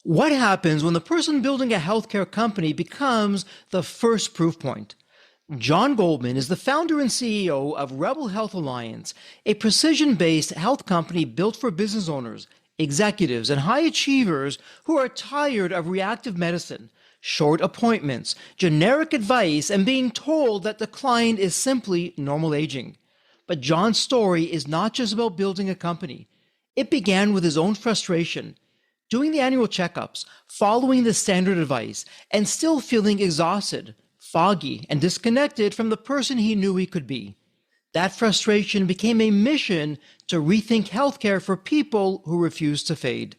What happens when the person building a healthcare company becomes the first proof point? John Goldman is the founder and CEO of Rebel Health Alliance, a precision-based health company built for business owners, executives, and high achievers who are tired of reactive medicine, short appointments, generic advice, and being told that decline is simply normal aging. But John's story is not just about building a company. It began with his own frustration, doing the annual checkups, following the standard advice, and still feeling exhausted, foggy, and disconnected from the person he knew he could be. That frustration became a mission to rethink healthcare for people who refuse to fade.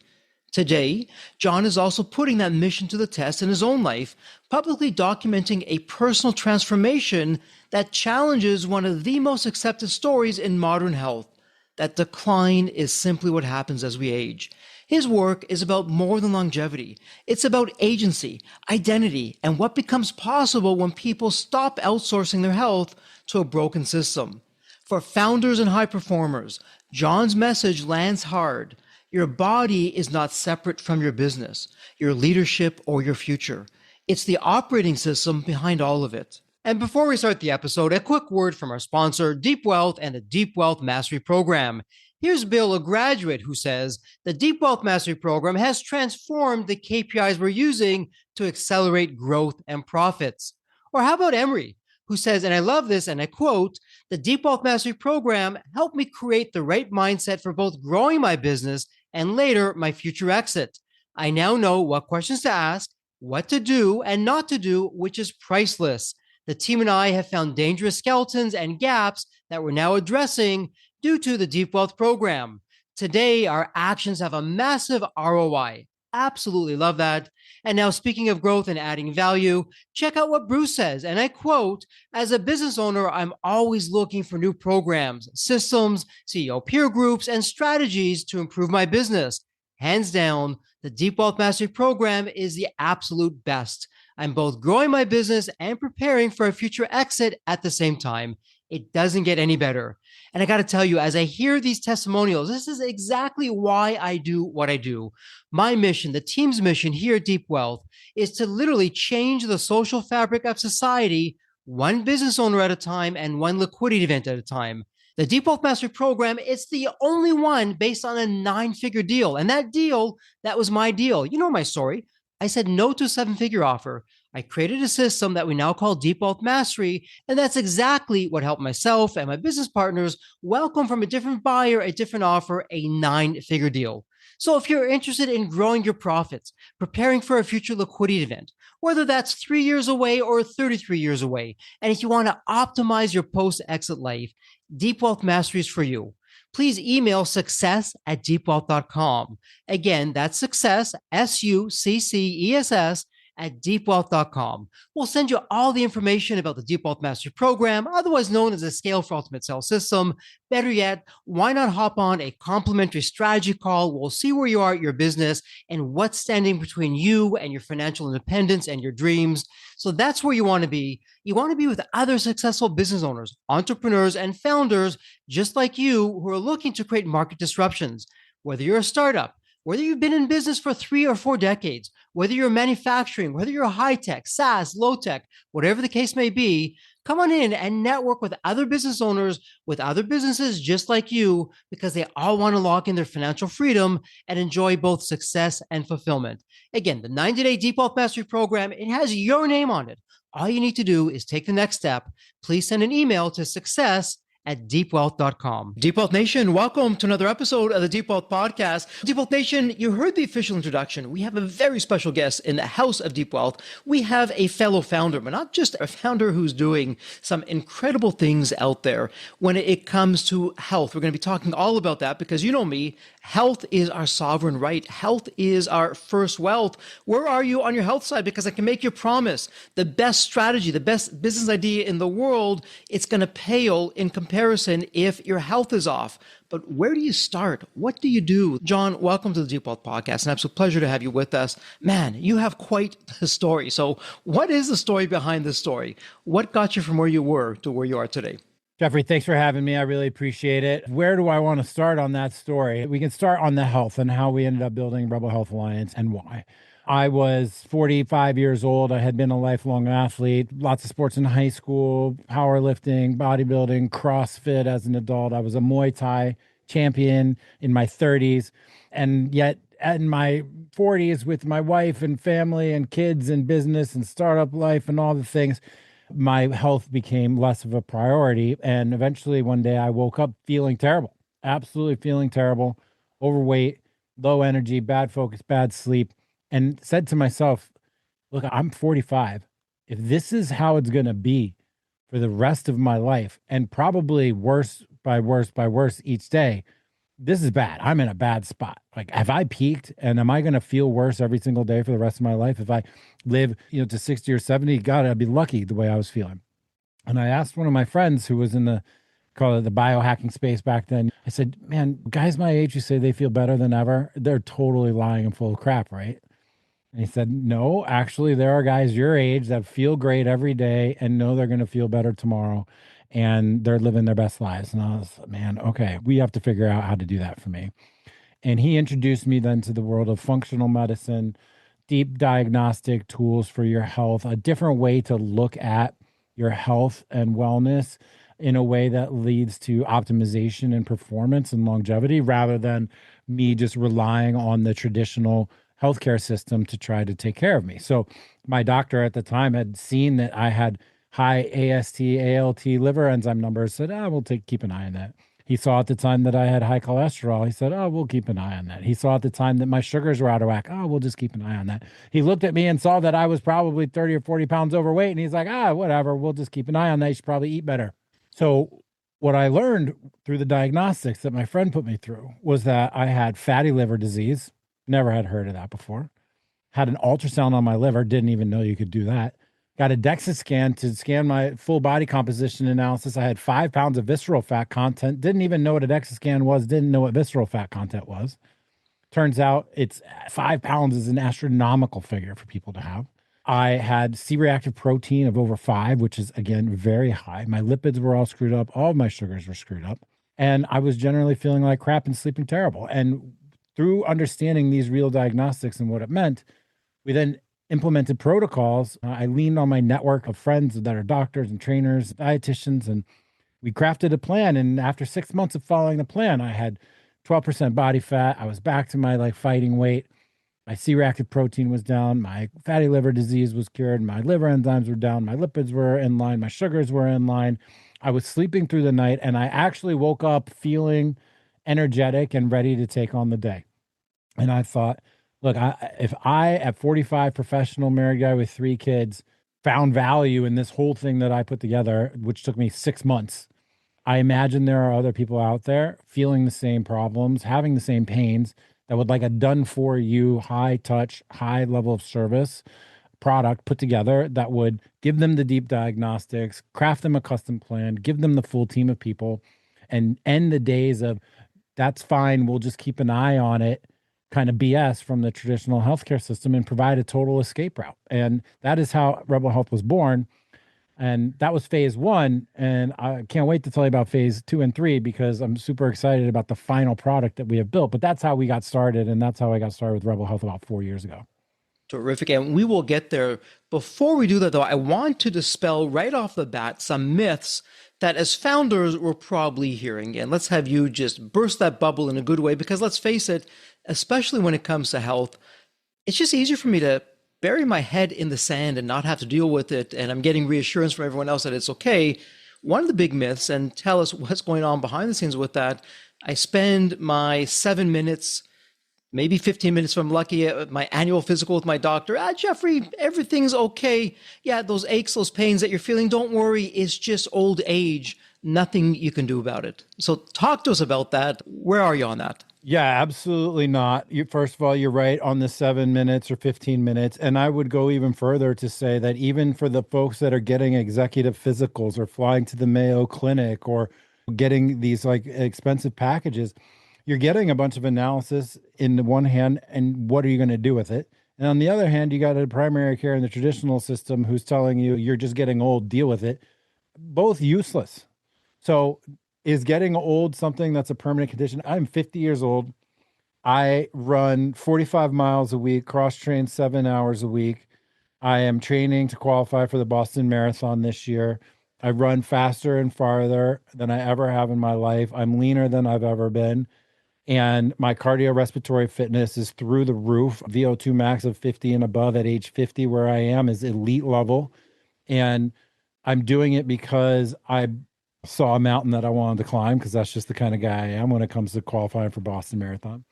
Today, John is also putting that mission to the test in his own life, publicly documenting a personal transformation that challenges one of the most accepted stories in modern health, that decline is simply what happens as we age. His work is about more than longevity. It's about agency, identity, and what becomes possible when people stop outsourcing their health to a broken system. For founders and high performers, John's message lands hard. Your body is not separate from your business, your leadership, or your future. It's the operating system behind all of it. And before we start the episode, a quick word from our sponsor, Deep Wealth and the Deep Wealth Mastery Program. Here's Bill, a graduate, who says, the Deep Wealth Mastery Program has transformed the KPIs we're using to accelerate growth and profits. Or how about Emery, who says, and I love this, and I quote, the Deep Wealth Mastery Program helped me create the right mindset for both growing my business and later my future exit. I now know what questions to ask, what to do and not to do, which is priceless. The team and I have found dangerous skeletons and gaps that we're now addressing due to the Deep Wealth Program. Today, our actions have a massive ROI. Absolutely love that. And now, speaking of growth and adding value, check out what Bruce says. And I quote, as a business owner, I'm always looking for new programs, systems, CEO peer groups, and strategies to improve my business. Hands down, the Deep Wealth Mastery Program is the absolute best. I'm both growing my business and preparing for a future exit at the same time. It doesn't get any better. And I got to tell you, as I hear these testimonials, this is exactly why I do what I do. My mission, the team's mission here at Deep Wealth, is to literally change the social fabric of society, one business owner at a time and one liquidity event at a time. The Deep Wealth Mastery Program, it's the only one based on a 9-figure deal. And that was my deal. You know my story. I said no to a 7-figure offer. I created a system that we now call Deep Wealth Mastery, and that's exactly what helped myself and my business partners welcome from a different buyer, a different offer, a 9-figure deal. So if you're interested in growing your profits, preparing for a future liquidity event, whether that's 3 years away or 33 years away, and if you want to optimize your post-exit life, Deep Wealth Mastery is for you. Please email success@deepwealth.com. Again, that's success, SUCCESS, at deepwealth.com. We'll send you all the information about the Deep Wealth Mastery Program, otherwise known as the Scale for Ultimate Sales System. Better yet, why not hop on a complimentary strategy call? We'll see where you are at your business and what's standing between you and your financial independence and your dreams. So that's where you want to be. You want to be with other successful business owners, entrepreneurs, and founders just like you who are looking to create market disruptions. Whether you're a startup, whether you've been in business for 3 or 4 decades, whether you're manufacturing, whether you're high-tech, SaaS, low-tech, whatever the case may be, come on in and network with other business owners, with other businesses just like you, because they all want to lock in their financial freedom and enjoy both success and fulfillment. Again, the 90-day Deep Wealth Mastery Program, it has your name on it. All you need to do is take the next step. Please send an email to success@deepwealth.com. Deep Wealth Nation, welcome to another episode of the Deep Wealth Podcast. Deep Wealth Nation, you heard the official introduction. We have a very special guest in the house of Deep Wealth. We have a fellow founder, but not just a founder who's doing some incredible things out there when it comes to health. We're going to be talking all about that because you know me, health is our sovereign right. Health is our first wealth. Where are you on your health side? Because I can make you a promise, the best strategy, the best business idea in the world, it's going to pale in comparison if your health is off. But where do you start? What do you do? John, welcome to the Deep Wealth Podcast. An absolute pleasure to have you with us. Man, you have quite the story. So what is the story behind this story? What got you from where you were to where you are today? Jeffrey, thanks for having me. I really appreciate it. Where do I want to start on that story? We can start on the health and how we ended up building Rebel Health Alliance and why. I was 45 years old. I had been a lifelong athlete, lots of sports in high school, powerlifting, bodybuilding, CrossFit as an adult. I was a Muay Thai champion in my 30s. And yet, in my 40s, with my wife and family and kids and business and startup life and all the things, my health became less of a priority. And eventually one day I woke up feeling terrible, absolutely feeling terrible, overweight, low energy, bad focus, bad sleep, and said to myself, look, I'm 45. If this is how it's going to be for the rest of my life, and probably worse by worse by worse each day, this is bad. I'm in a bad spot. Like, have I peaked and am I going to feel worse every single day for the rest of my life? If I live, to 60 or 70, God, I'd be lucky the way I was feeling. And I asked one of my friends who was in call it the biohacking space back then. I said, man, guys my age who say they feel better than ever, they're totally lying and full of crap, right? And he said, no, actually, there are guys your age that feel great every day and know they're going to feel better tomorrow and they're living their best lives. And I was, man, okay, we have to figure out how to do that for me. And he introduced me then to the world of functional medicine, deep diagnostic tools for your health, a different way to look at your health and wellness in a way that leads to optimization and performance and longevity rather than me just relying on the traditional healthcare system to try to take care of me. So my doctor at the time had seen that I had high AST, ALT liver enzyme numbers, said, we'll keep an eye on that. He saw at the time that I had high cholesterol. He said, we'll keep an eye on that. He saw at the time that my sugars were out of whack. We'll just keep an eye on that. He looked at me and saw that I was probably 30 or 40 pounds overweight. And he's like, whatever, we'll just keep an eye on that. You should probably eat better. So what I learned through the diagnostics that my friend put me through was that I had fatty liver disease. Never had heard of that before. Had an ultrasound on my liver. Didn't even know you could do that. Got a DEXA scan to scan my full body composition analysis. I had 5 pounds of visceral fat content. Didn't even know what a DEXA scan was. Didn't know what visceral fat content was. Turns out it's 5 pounds is an astronomical figure for people to have. I had C-reactive protein of over 5, which is, again, very high. My lipids were all screwed up. All of my sugars were screwed up. And I was generally feeling like crap and sleeping terrible. And through understanding these real diagnostics and what it meant, we then implemented protocols. I leaned on my network of friends that are doctors and trainers, dietitians, and we crafted a plan. And after 6 months of following the plan, I had 12% body fat. I was back to my fighting weight. My C-reactive protein was down. My fatty liver disease was cured. My liver enzymes were down. My lipids were in line. My sugars were in line. I was sleeping through the night, and I actually woke up feeling energetic and ready to take on the day. And I thought, look, if I, at 45, professional married guy with 3 kids, found value in this whole thing that I put together, which took me 6 months, I imagine there are other people out there feeling the same problems, having the same pains that would like a done for you, high touch, high level of service product put together that would give them the deep diagnostics, craft them a custom plan, give them the full team of people, and end the days of that's fine, we'll just keep an eye on it kind of BS from the traditional healthcare system and provide a total escape route. And that is how Rebel Health was born. And that was phase 1. And I can't wait to tell you about phase 2 and 3 because I'm super excited about the final product that we have built. But that's how we got started. And that's how I got started with Rebel Health about 4 years ago. Terrific. And we will get there. Before we do that, though, I want to dispel right off the bat some myths that as founders we're probably hearing. And let's have you just burst that bubble in a good way, because let's face it, especially when it comes to health, it's just easier for me to bury my head in the sand and not have to deal with it. And I'm getting reassurance from everyone else that it's okay. One of the big myths, and tell us what's going on behind the scenes with that. I spend my 7 minutes, maybe 15 minutes if I'm lucky, at my annual physical with my doctor. Jeffrey, everything's okay. Yeah, those aches, those pains that you're feeling, don't worry. It's just old age. Nothing you can do about it. So talk to us about that. Where are you on that? Yeah, absolutely not. First of all, you're right on the 7 minutes or 15 minutes. And I would go even further to say that even for the folks that are getting executive physicals or flying to the Mayo Clinic or getting these expensive packages, you're getting a bunch of analysis in the one hand, and what are you going to do with it? And on the other hand, you got a primary care in the traditional system who's telling you you're just getting old, deal with it. Both useless. So is getting old something that's a permanent condition? I'm 50 years old. I run 45 miles a week, cross train 7 hours a week. I am training to qualify for the Boston Marathon this year. I run faster and farther than I ever have in my life. I'm leaner than I've ever been. And my cardiorespiratory fitness is through the roof. VO2 max of 50 and above at age 50, where I am, is elite level. And I'm doing it because I saw a mountain that I wanted to climb, because that's just the kind of guy I am when it comes to qualifying for Boston Marathon.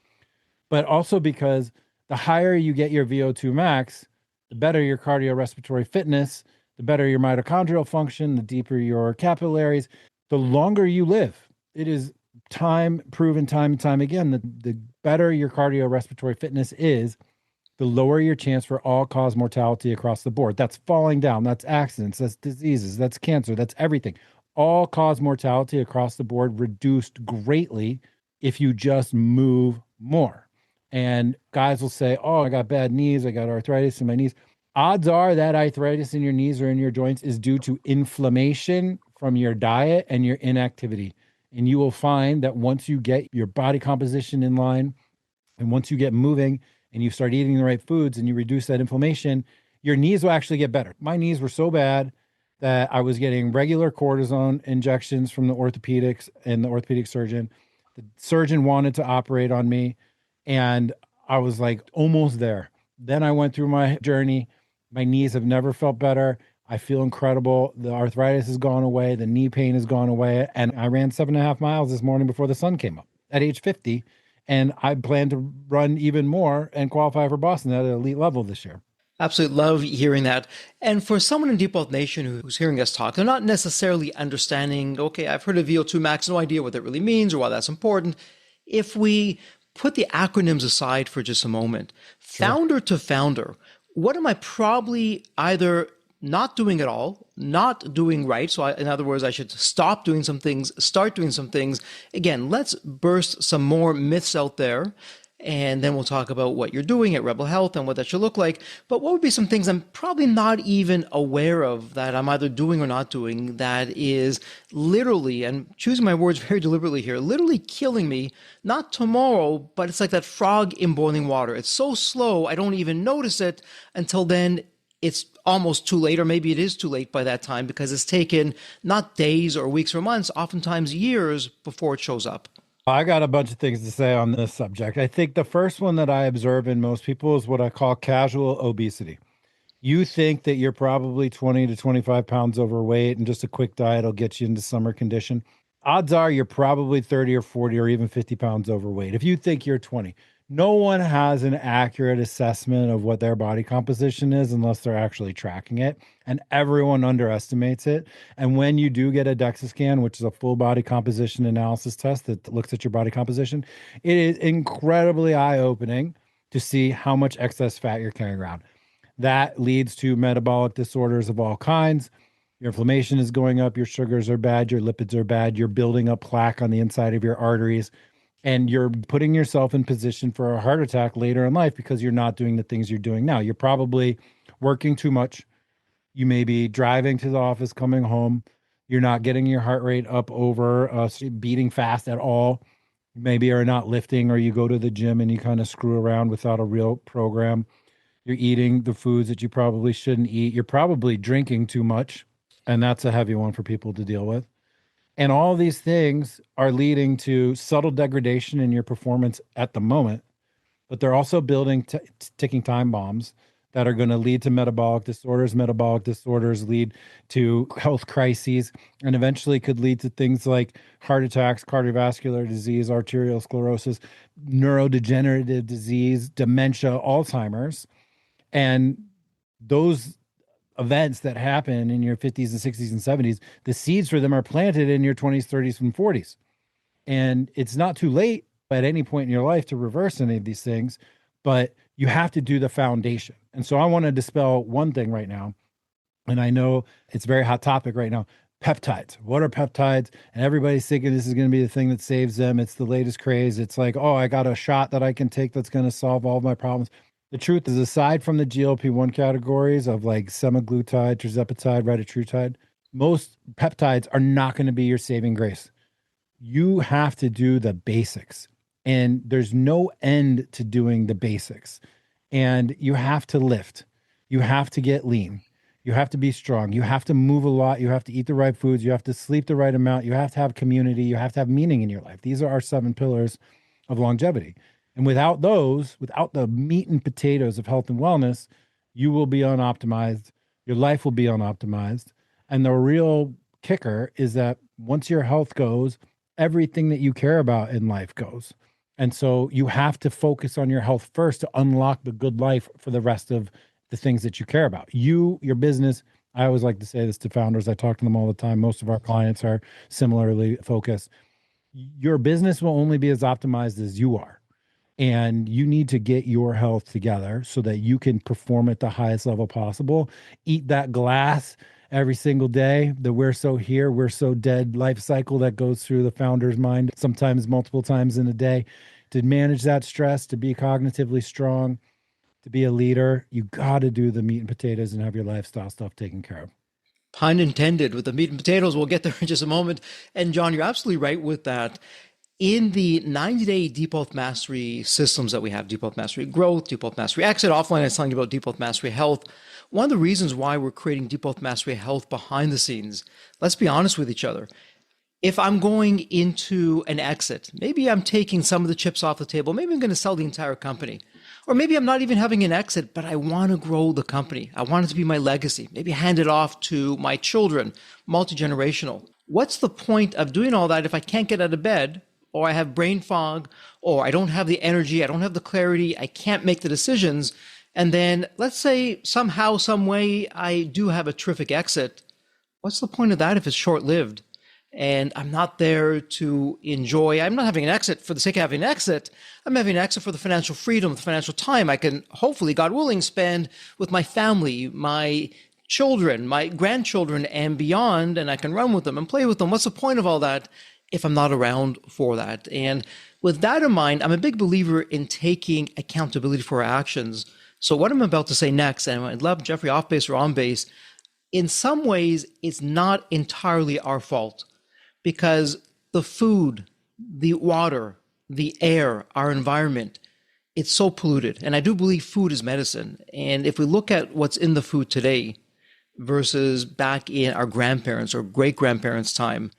But also because the higher you get your VO2 max, the better your cardiorespiratory fitness, the better your mitochondrial function, the deeper your capillaries, the longer you live. It is proven time and time again that the better your cardiorespiratory fitness is, the lower your chance for all-cause mortality across the board. That's falling down, that's accidents, that's diseases, that's cancer, that's everything. All-cause mortality across the board reduced greatly if you just move more. And guys will say, oh, I got bad knees, I got arthritis in my knees. Odds are that arthritis in your knees or in your joints is due to inflammation from your diet and your inactivity. And you will find that once you get your body composition in line, and once you get moving and you start eating the right foods and you reduce that inflammation, your knees will actually get better. My knees were so bad that I was getting regular cortisone injections from the orthopedics and the orthopedic surgeon. The surgeon wanted to operate on me, and I was like almost there. Then I went through my journey. My knees have never felt better. I feel incredible. The arthritis has gone away. The knee pain has gone away. And I ran 7.5 miles this morning before the sun came up at age 50. And I plan to run even more and qualify for Boston at an elite level this year. Absolutely love hearing that. And for someone in Deep Wealth Nation who's hearing us talk, they're not necessarily understanding, okay, I've heard of VO2 max, no idea what that really means or why that's important. If we put the acronyms aside for just a moment, Sure. founder to founder, what am I probably either not doing at all, not doing right? So in other words, I should stop doing some things, start doing some things. Again, let's burst some more myths out there. And then we'll talk about what you're doing at Rebel Health and what that should look like. But what would be some things I'm probably not even aware of that I'm either doing or not doing that is literally, and choosing my words very deliberately here, literally killing me, not tomorrow, but it's like that frog in boiling water. It's so slow, I don't even notice it until then it's almost too late, or maybe it is too late by that time because it's taken not days or weeks or months, oftentimes years before it shows up. I got a bunch of things to say on this subject. I think the first one that I observe in most people is what I call casual obesity. You think that you're probably 20 to 25 pounds overweight and just a quick diet will get you into summer condition. Odds are you're probably 30 or 40 or even 50 pounds overweight. If you think you're 20, no one has an accurate assessment of what their body composition is unless they're actually tracking it. And everyone underestimates it. And when you do get a DEXA scan, which is a full body composition analysis test that looks at your body composition, it is incredibly eye-opening to see how much excess fat you're carrying around. That leads to metabolic disorders of all kinds. Your inflammation is going up, your sugars are bad, your lipids are bad, you're building up plaque on the inside of your arteries, and you're putting yourself in position for a heart attack later in life because you're not doing the things you're doing now. You're probably working too much. You may be driving to the office, coming home. You're not getting your heart rate up over beating fast at all. Maybe you're not lifting, or you go to the gym and you kind of screw around without a real program. You're eating the foods that you probably shouldn't eat. You're probably drinking too much, and that's a heavy one for people to deal with. And all these things are leading to subtle degradation in your performance at the moment, but they're also building ticking time bombs that are going to lead to metabolic disorders. Metabolic disorders lead to health crises and eventually could lead to things like heart attacks, cardiovascular disease, arterial sclerosis, neurodegenerative disease, dementia, Alzheimer's. And those events that happen in your 50s and 60s and 70s, the seeds for them are planted in your 20s, 30s, and 40s. And it's not too late at any point in your life to reverse any of these things, but you have to do the foundation. And so I want to dispel one thing right now. And I know it's a very hot topic right now. Peptides. What are peptides? And everybody's thinking this is going to be the thing that saves them. It's the latest craze. It's like, oh, I got a shot that I can take that's going to solve all of my problems. The truth is, aside from the GLP-1 categories of like semaglutide, tirzepatide, retatrutide, Most peptides are not going to be your saving grace. You have to do the basics, and there's no end to doing the basics. And you have to lift, you have to get lean, you have to be strong, you have to move a lot, you have to eat the right foods, you have to sleep the right amount, you have to have community, you have to have meaning in your life. These are our 7 pillars of longevity. And without those, without the meat and potatoes of health and wellness, you will be unoptimized, your life will be unoptimized. And the real kicker is that once your health goes, everything that you care about in life goes. And so you have to focus on your health first to unlock the good life for the rest of the things that you care about. You, your business, I always like to say this to founders. I talk to them all the time. Most of our clients are similarly focused. Your business will only be as optimized as you are. And you need to get your health together so that you can perform at the highest level possible. Eat that glass every single day. The we're so here, we're so dead life cycle that goes through the founder's mind, sometimes multiple times in a day. To manage that stress, to be cognitively strong, to be a leader, you got to do the meat and potatoes and have your lifestyle stuff taken care of. Pun intended with the meat and potatoes. We'll get there in just a moment. And John, you're absolutely right with that. In the 90-day Deep Health Mastery systems that we have, Deep Health Mastery Growth, Deep Health Mastery Exit, offline I was telling you about Deep Health Mastery Health. One of the reasons why we're creating Deep Health Mastery Health behind the scenes, let's be honest with each other. If I'm going into an exit, maybe I'm taking some of the chips off the table, maybe I'm going to sell the entire company. Or maybe I'm not even having an exit, but I want to grow the company. I want it to be my legacy. Maybe hand it off to my children, multi-generational. What's the point of doing all that if I can't get out of bed, or I have brain fog, or I don't have the energy, I don't have the clarity, I can't make the decisions? And then let's say somehow, some way, I do have a terrific exit. What's the point of that if it's short-lived? And I'm not there to enjoy. I'm not having an exit for the sake of having an exit. I'm having an exit for the financial freedom, the financial time I can hopefully, God willing, spend with my family, my children, my grandchildren, and beyond. And I can run with them and play with them. What's the point of all that if I'm not around for that? And with that in mind, I'm a big believer in taking accountability for our actions. So what I'm about to say next, and I'd love Jeffrey off base or on base, in some ways, it's not entirely our fault, because the food, the water, the air, our environment, it's so polluted. And I do believe food is medicine. And if we look at what's in the food today versus back in our grandparents' or great-grandparents' time,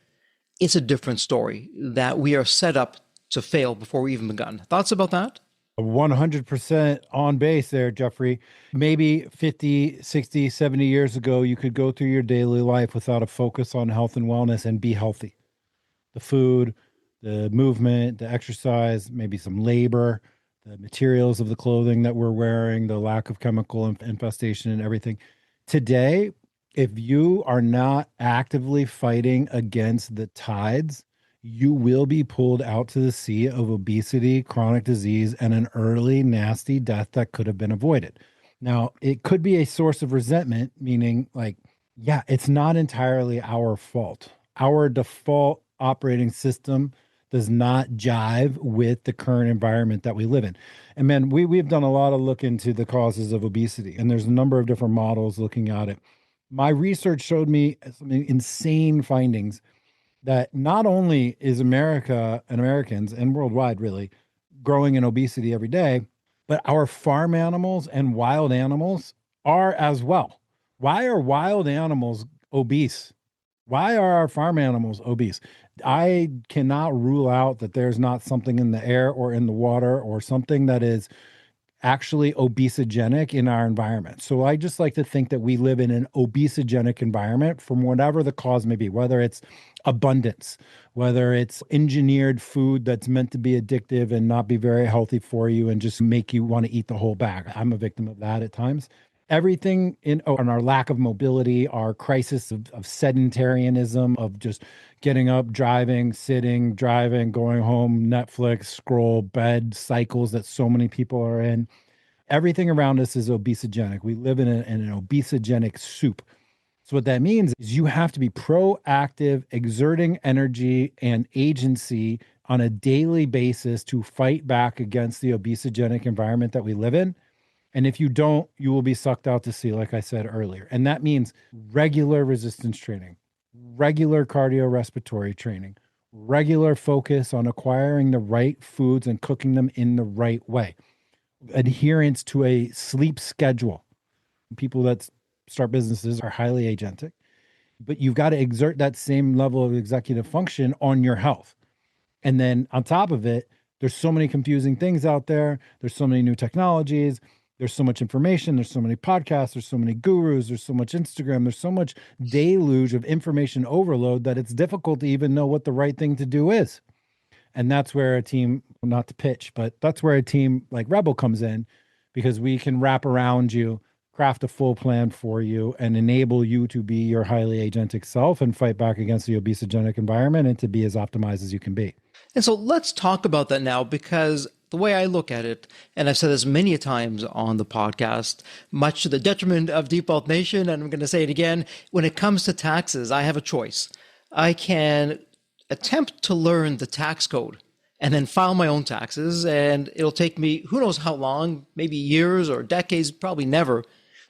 it's a different story, that we are set up to fail before we even begun. Thoughts about that? 100% on base there, Jeffrey. Maybe 50, 60, 70 years ago, you could go through your daily life without a focus on health and wellness and be healthy. The food, the movement, the exercise, maybe some labor, the materials of the clothing that we're wearing, the lack of chemical infestation and everything. Today, if you are not actively fighting against the tides, you will be pulled out to the sea of obesity, chronic disease, and an early, nasty death that could have been avoided. Now, it could be a source of resentment, meaning, like, yeah, it's not entirely our fault. Our default operating system does not jive with the current environment that we live in. And man, we've done a lot of look into the causes of obesity, and there's a number of different models looking at it. My research showed me some insane findings that not only is America and Americans and worldwide really growing in obesity every day, but our farm animals and wild animals are as well. Why are wild animals obese? Why are our farm animals obese? I cannot rule out that there's not something in the air or in the water or something that is actually obesogenic in our environment. So I just like to think that we live in an obesogenic environment from whatever the cause may be, whether it's abundance, whether it's engineered food that's meant to be addictive and not be very healthy for you and just make you want to eat the whole bag. I'm a victim of that at times. Everything on our lack of mobility, our crisis of sedentarianism, of just getting up, driving, sitting, driving, going home, Netflix, scroll, bed cycles that so many people are in. Everything around us is obesogenic. We live in an obesogenic soup. So what that means is you have to be proactive, exerting energy and agency on a daily basis to fight back against the obesogenic environment that we live in. And if you don't, you will be sucked out to sea, like I said earlier. And that means regular resistance training, regular cardiorespiratory training, regular focus on acquiring the right foods and cooking them in the right way, adherence to a sleep schedule. People that start businesses are highly agentic, but you've got to exert that same level of executive function on your health. And then on top of it, there's so many confusing things out there. There's so many new technologies. There's so much information. There's so many podcasts. There's so many gurus. There's so much Instagram. There's so much deluge of information overload that it's difficult to even know what the right thing to do is. And that's where a team, not to pitch, but that's where a team like Rebel comes in, because we can wrap around you, craft a full plan for you, and enable you to be your highly agentic self and fight back against the obesogenic environment and to be as optimized as you can be. And so let's talk about that now, because the way I look at it, and I've said this many times on the podcast, much to the detriment of Deep Wealth Nation, and I'm going to say it again, when it comes to taxes, I have a choice. I can attempt to learn the tax code and then file my own taxes, and it'll take me who knows how long, maybe years or decades, probably never,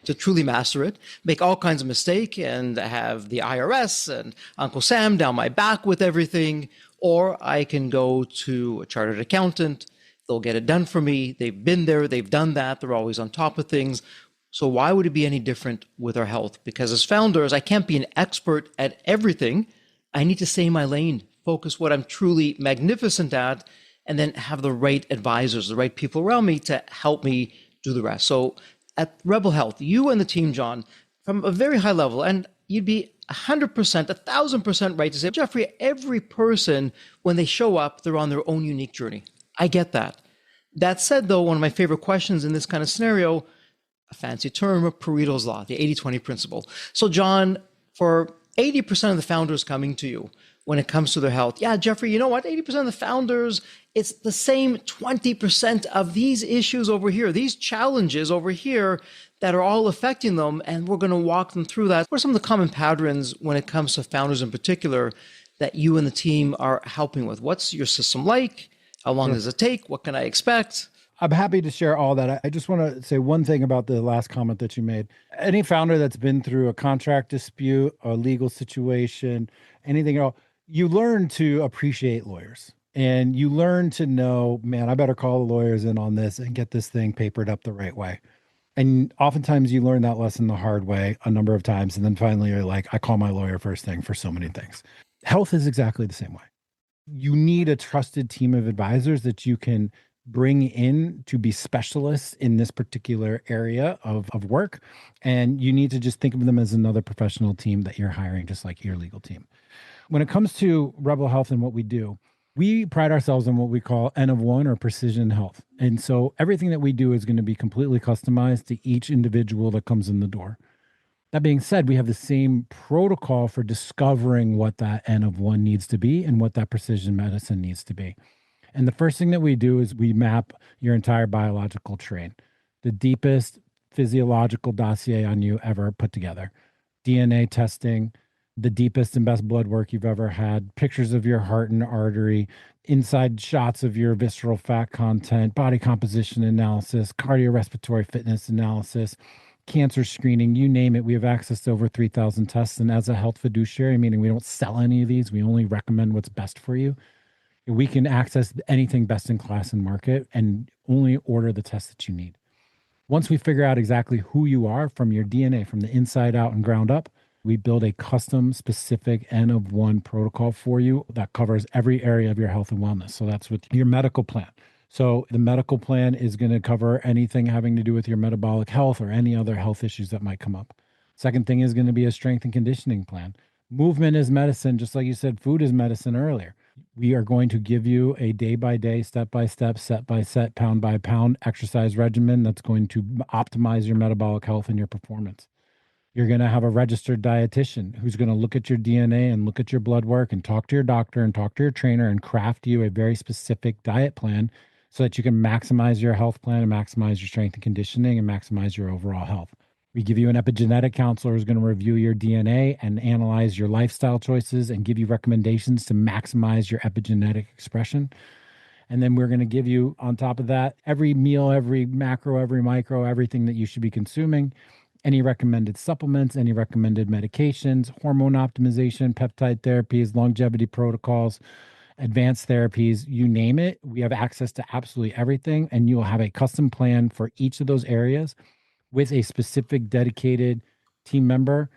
to truly master it, make all kinds of mistakes and have the IRS and Uncle Sam down my back with everything. Or I can go to a chartered accountant. They'll get it done for me. They've been there. They've done that. They're always on top of things. So why would it be any different with our health? Because as founders, I can't be an expert at everything. I need to stay in my lane, focus what I'm truly magnificent at, and then have the right advisors, the right people around me to help me do the rest. So at Rebel Health, you and the team, John, from a very high level, and you'd be 100%, 1,000% right to say, Jeffrey, every person, when they show up, they're on their own unique journey. I get that. That said, though, one of my favorite questions in this kind of scenario, a fancy term, Pareto's Law, the 80-20 principle. So, John, for 80% of the founders coming to you when it comes to their health, yeah, Jeffrey, you know what? 80% of the founders, it's the same 20% of these issues over here, these challenges over here that are all affecting them, and we're going to walk them through that. What are some of the common patterns when it comes to founders in particular that you and the team are helping with? What's your system like? How long does it take? What can I expect? I'm happy to share all that. I just want to say one thing about the last comment that you made. Any founder that's been through a contract dispute, a legal situation, anything at all, you learn to appreciate lawyers. And you learn to know, man, I better call the lawyers in on this and get this thing papered up the right way. And oftentimes you learn that lesson the hard way a number of times. And then finally you're like, I call my lawyer first thing for so many things. Health is exactly the same way. You need a trusted team of advisors that you can bring in to be specialists in this particular area of work. And you need to just think of them as another professional team that you're hiring, just like your legal team. When it comes to Rebel Health and what we do, we pride ourselves on what we call N of one or precision health. And so everything that we do is going to be completely customized to each individual that comes in the door. That being said, we have the same protocol for discovering what that N of one needs to be and what that precision medicine needs to be. And the first thing that we do is we map your entire biological train, the deepest physiological dossier on you ever put together, DNA testing, the deepest and best blood work you've ever had, pictures of your heart and artery, inside shots of your visceral fat content, body composition analysis, cardiorespiratory fitness analysis, cancer screening, you name it. We have access to over 3,000 tests. And as a health fiduciary, meaning we don't sell any of these, we only recommend what's best for you. We can access anything best in class and market and only order the tests that you need. Once we figure out exactly who you are from your DNA, from the inside out and ground up, we build a custom specific N of one protocol for you that covers every area of your health and wellness. So that's with your medical plan. So the medical plan is going to cover anything having to do with your metabolic health or any other health issues that might come up. Second thing is going to be a strength and conditioning plan. Movement is medicine, just like you said, food is medicine earlier. We are going to give you a day-by-day, step-by-step, set-by-set, pound-by-pound exercise regimen that's going to optimize your metabolic health and your performance. You're going to have a registered dietitian who's going to look at your DNA and look at your blood work and talk to your doctor and talk to your trainer and craft you a very specific diet plan so that you can maximize your health plan and maximize your strength and conditioning and maximize your overall health. We give you an epigenetic counselor who's going to review your DNA and analyze your lifestyle choices and give you recommendations to maximize your epigenetic expression. And then we're going to give you, on top of that, every meal, every macro, every micro, everything that you should be consuming, any recommended supplements, any recommended medications, hormone optimization, peptide therapies, longevity protocols, advanced therapies, you name it. We have access to absolutely everything. And you will have a custom plan for each of those areas with a specific dedicated team member,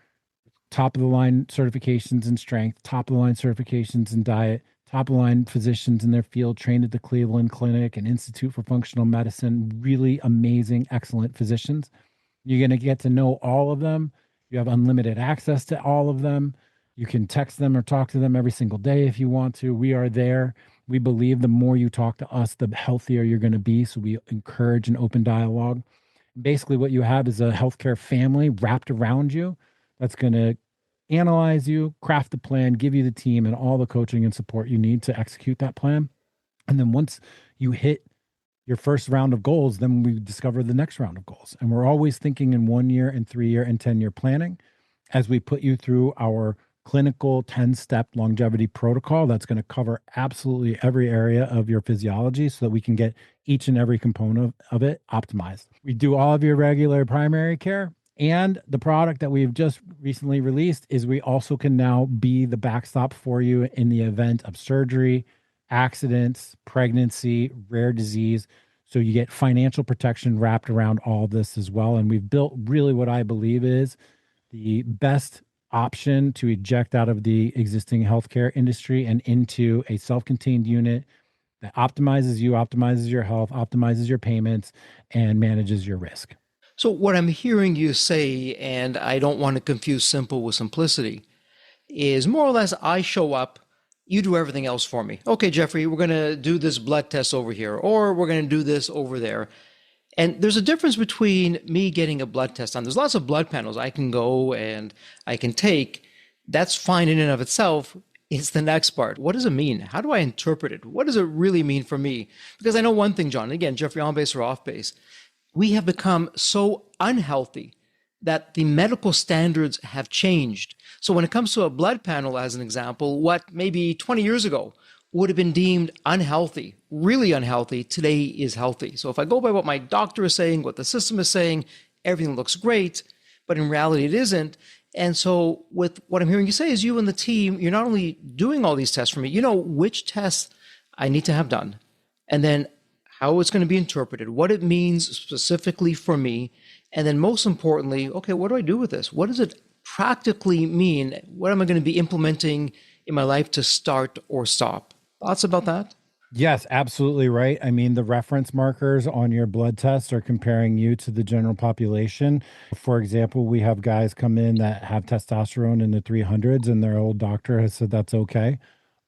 top of the line certifications in strength, top of the line certifications in diet, top of the line physicians in their field trained at the Cleveland Clinic and Institute for Functional Medicine. Really amazing, excellent physicians. You're going to get to know all of them. You have unlimited access to all of them. You can text them or talk to them every single day if you want to. We are there. We believe the more you talk to us, the healthier you're going to be. So we encourage an open dialogue. Basically, what you have is a healthcare family wrapped around you that's going to analyze you, craft the plan, give you the team and all the coaching and support you need to execute that plan. And then once you hit your first round of goals, then we discover the next round of goals. And we're always thinking in 1 year and 3 year and 10-year planning as we put you through our clinical 10-step longevity protocol that's going to cover absolutely every area of your physiology so that we can get each and every component of it optimized. We do all of your regular primary care. And the product that we've just recently released is we also can now be the backstop for you in the event of surgery, accidents, pregnancy, rare disease. So you get financial protection wrapped around all this as well. And we've built really what I believe is the best option to eject out of the existing healthcare industry and into a self-contained unit that optimizes you, optimizes your health, optimizes your payments, and manages your risk. So, what I'm hearing you say, and I don't want to confuse simple with simplicity, is more or less I show up, you do everything else for me. Okay, Jeffrey, we're going to do this blood test over here, or we're going to do this over there. And there's a difference between me getting a blood test done. There's lots of blood panels I can go and I can take. That's fine in and of itself. It's the next part. What does it mean? How do I interpret it? What does it really mean for me? Because I know one thing, John, again, Jeffrey, on base or off base, we have become so unhealthy that the medical standards have changed. So when it comes to a blood panel, as an example, what maybe 20 years ago would have been deemed unhealthy, really unhealthy, today is healthy. So if I go by what my doctor is saying, what the system is saying, everything looks great, but in reality it isn't. And so with what I'm hearing you say is you and the team, you're not only doing all these tests for me, you know which tests I need to have done, and then how it's going to be interpreted, what it means specifically for me, and then most importantly, okay, what do I do with this? What does it practically mean? What am I going to be implementing in my life to start or stop? Thoughts about that? Yes, absolutely right. I mean, the reference markers on your blood tests are comparing you to the general population. For example, we have guys come in that have testosterone in the 300s, and their old doctor has said that's okay.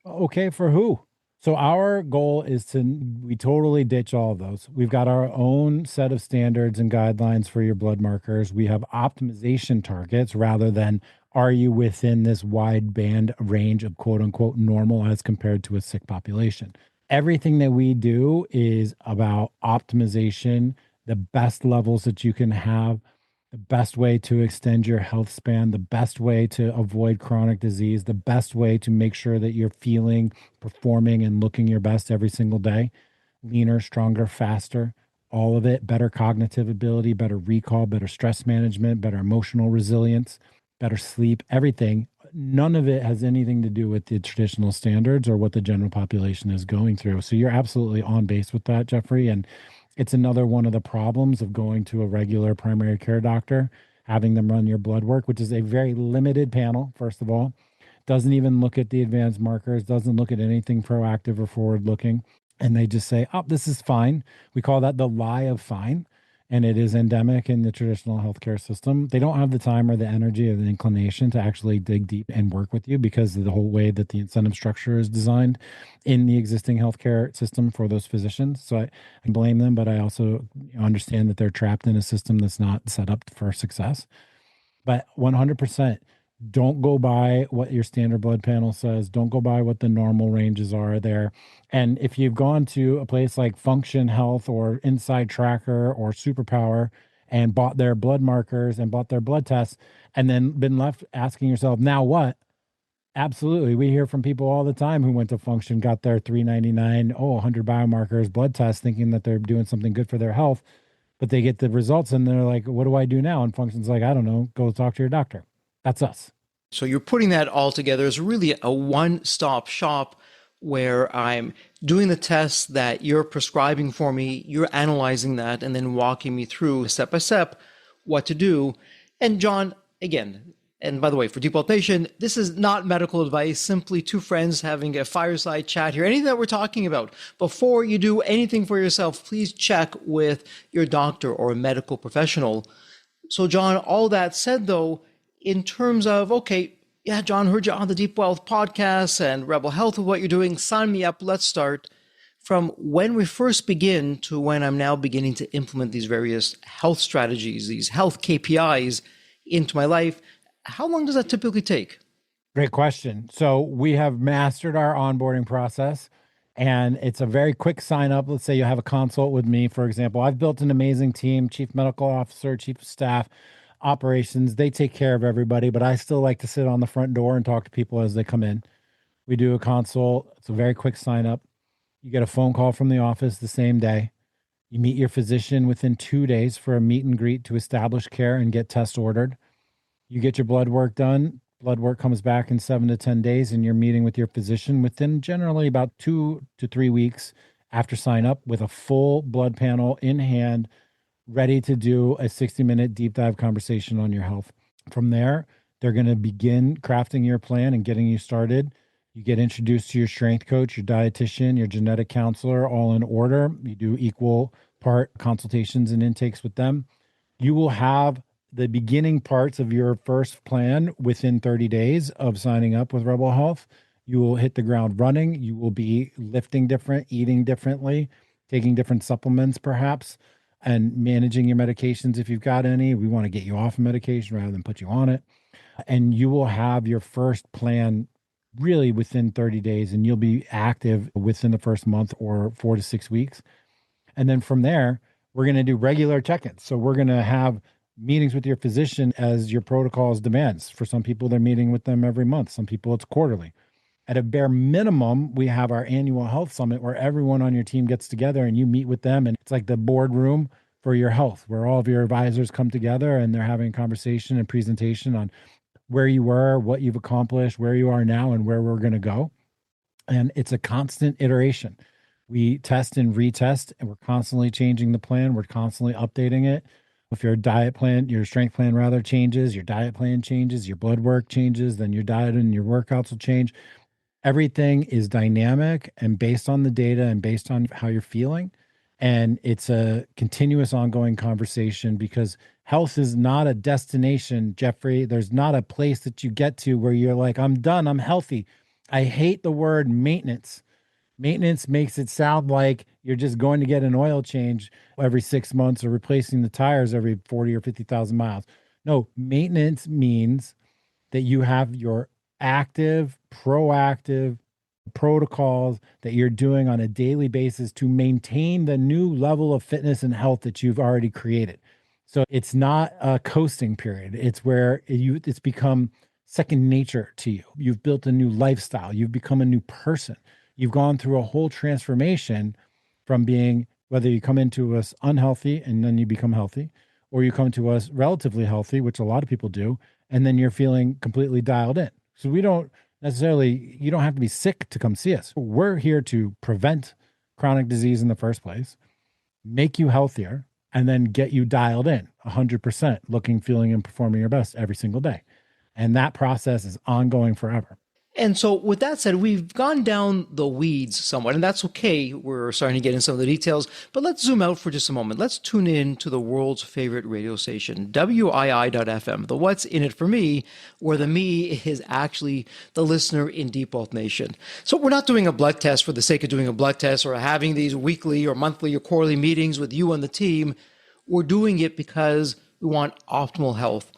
Okay, for who? So our goal is we totally ditch all of those. We've got our own set of standards and guidelines for your blood markers. We have optimization targets rather than are you within this wide band range of quote unquote normal as compared to a sick population. Everything that we do is about optimization, the best levels that you can have, the best way to extend your health span, the best way to avoid chronic disease, the best way to make sure that you're feeling, performing, and looking your best every single day. Leaner, stronger, faster, all of it, better cognitive ability, better recall, better stress management, better emotional resilience, better sleep, everything. None of it has anything to do with the traditional standards or what the general population is going through. So you're absolutely on base with that, Jeffrey. And it's another one of the problems of going to a regular primary care doctor, having them run your blood work, which is a very limited panel, first of all. Doesn't even look at the advanced markers, doesn't look at anything proactive or forward looking. And they just say, oh, this is fine. We call that the lie of fine. And it is endemic in the traditional healthcare system. They don't have the time or the energy or the inclination to actually dig deep and work with you because of the whole way that the incentive structure is designed in the existing healthcare system for those physicians. So I blame them, but I also understand that they're trapped in a system that's not set up for success. But 100%, don't go by what your standard blood panel says. Don't go by what the normal ranges are there. And if you've gone to a place like Function Health or Inside Tracker or Superpower and bought their blood markers and bought their blood tests and then been left asking yourself, now what? Absolutely. We hear from people all the time who went to Function, got their 399, 100 biomarkers, blood tests, thinking that they're doing something good for their health, but they get the results and they're like, what do I do now? And Function's like, I don't know, go talk to your doctor. That's us. So you're putting that all together as really a one-stop shop where I'm doing the tests that you're prescribing for me, you're analyzing that, and then walking me through step by step what to do. And John, again, and by the way, for Deep Wealth Nation, this is not medical advice, simply two friends having a fireside chat here. Anything that we're talking about, before you do anything for yourself, please check with your doctor or a medical professional. So John, all that said though, in terms of, okay, yeah, John, heard you on the Deep Wealth podcast and Rebel Health with what you're doing. Sign me up. Let's start from when we first begin to when I'm now beginning to implement these various health strategies, these health KPIs into my life. How long does that typically take? Great question. So we have mastered our onboarding process and it's a very quick sign up. Let's say you have a consult with me, for example. I've built an amazing team, chief medical officer, chief of staff, operations. They take care of everybody, but I still like to sit on the front door and talk to people as they come in. We do a consult. It's a very quick sign up. You get a phone call from the office the same day. You meet your physician within 2 days for a meet and greet to establish care and get tests ordered. You get your blood work done. Blood work comes back in 7 to 10 days, and you're meeting with your physician within generally about 2 to 3 weeks after sign up with a full blood panel in hand, ready to do a 60-minute deep dive conversation on your health. From there, they're going to begin crafting your plan and getting you started. You get introduced to your strength coach, your dietitian, your genetic counselor, all in order. You do equal part consultations and intakes with them. You will have the beginning parts of your first plan within 30 days of signing up with Rebel Health. You will hit the ground running. You will be lifting different, eating differently, taking different supplements perhaps, and managing your medications if you've got any. We want to get you off of medication rather than put you on it. And you will have your first plan really within 30 days, and you'll be active within the first month or 4 to 6 weeks. And then from there, we're going to do regular check-ins. So we're going to have meetings with your physician as your protocols demands. For some people, they're meeting with them every month. Some people, it's quarterly. At a bare minimum, we have our annual health summit where everyone on your team gets together and you meet with them. And it's like the boardroom for your health, where all of your advisors come together and they're having a conversation and presentation on where you were, what you've accomplished, where you are now, and where we're going to go. And it's a constant iteration. We test and retest, and we're constantly changing the plan. We're constantly updating it. If your diet plan, your strength plan rather changes, your diet plan changes, your blood work changes, then your diet and your workouts will change. Everything is dynamic and based on the data and based on how you're feeling. And it's a continuous ongoing conversation because health is not a destination, Jeffrey. There's not a place that you get to where you're like, I'm done, I'm healthy. I hate the word maintenance. Maintenance makes it sound like you're just going to get an oil change every 6 months or replacing the tires every 40 or 50,000 miles. No, maintenance means that you have your active, proactive protocols that you're doing on a daily basis to maintain the new level of fitness and health that you've already created. So it's not a coasting period. It's where it's become second nature to you. You've built a new lifestyle. You've become a new person. You've gone through a whole transformation from being, whether you come into us unhealthy and then you become healthy, or you come to us relatively healthy, which a lot of people do, and then you're feeling completely dialed in. So we don't necessarily, you don't have to be sick to come see us. We're here to prevent chronic disease in the first place, make you healthier, and then get you dialed in 100%, looking, feeling, and performing your best every single day. And that process is ongoing forever. And so with that said, we've gone down the weeds somewhat, and that's okay. We're starting to get into some of the details, but let's zoom out for just a moment. Let's tune in to the world's favorite radio station, WII.FM, the what's in it for me, where the me is actually the listener in Deep Wealth Nation. So we're not doing a blood test for the sake of doing a blood test or having these weekly or monthly or quarterly meetings with you and the team. We're doing it because we want optimal health.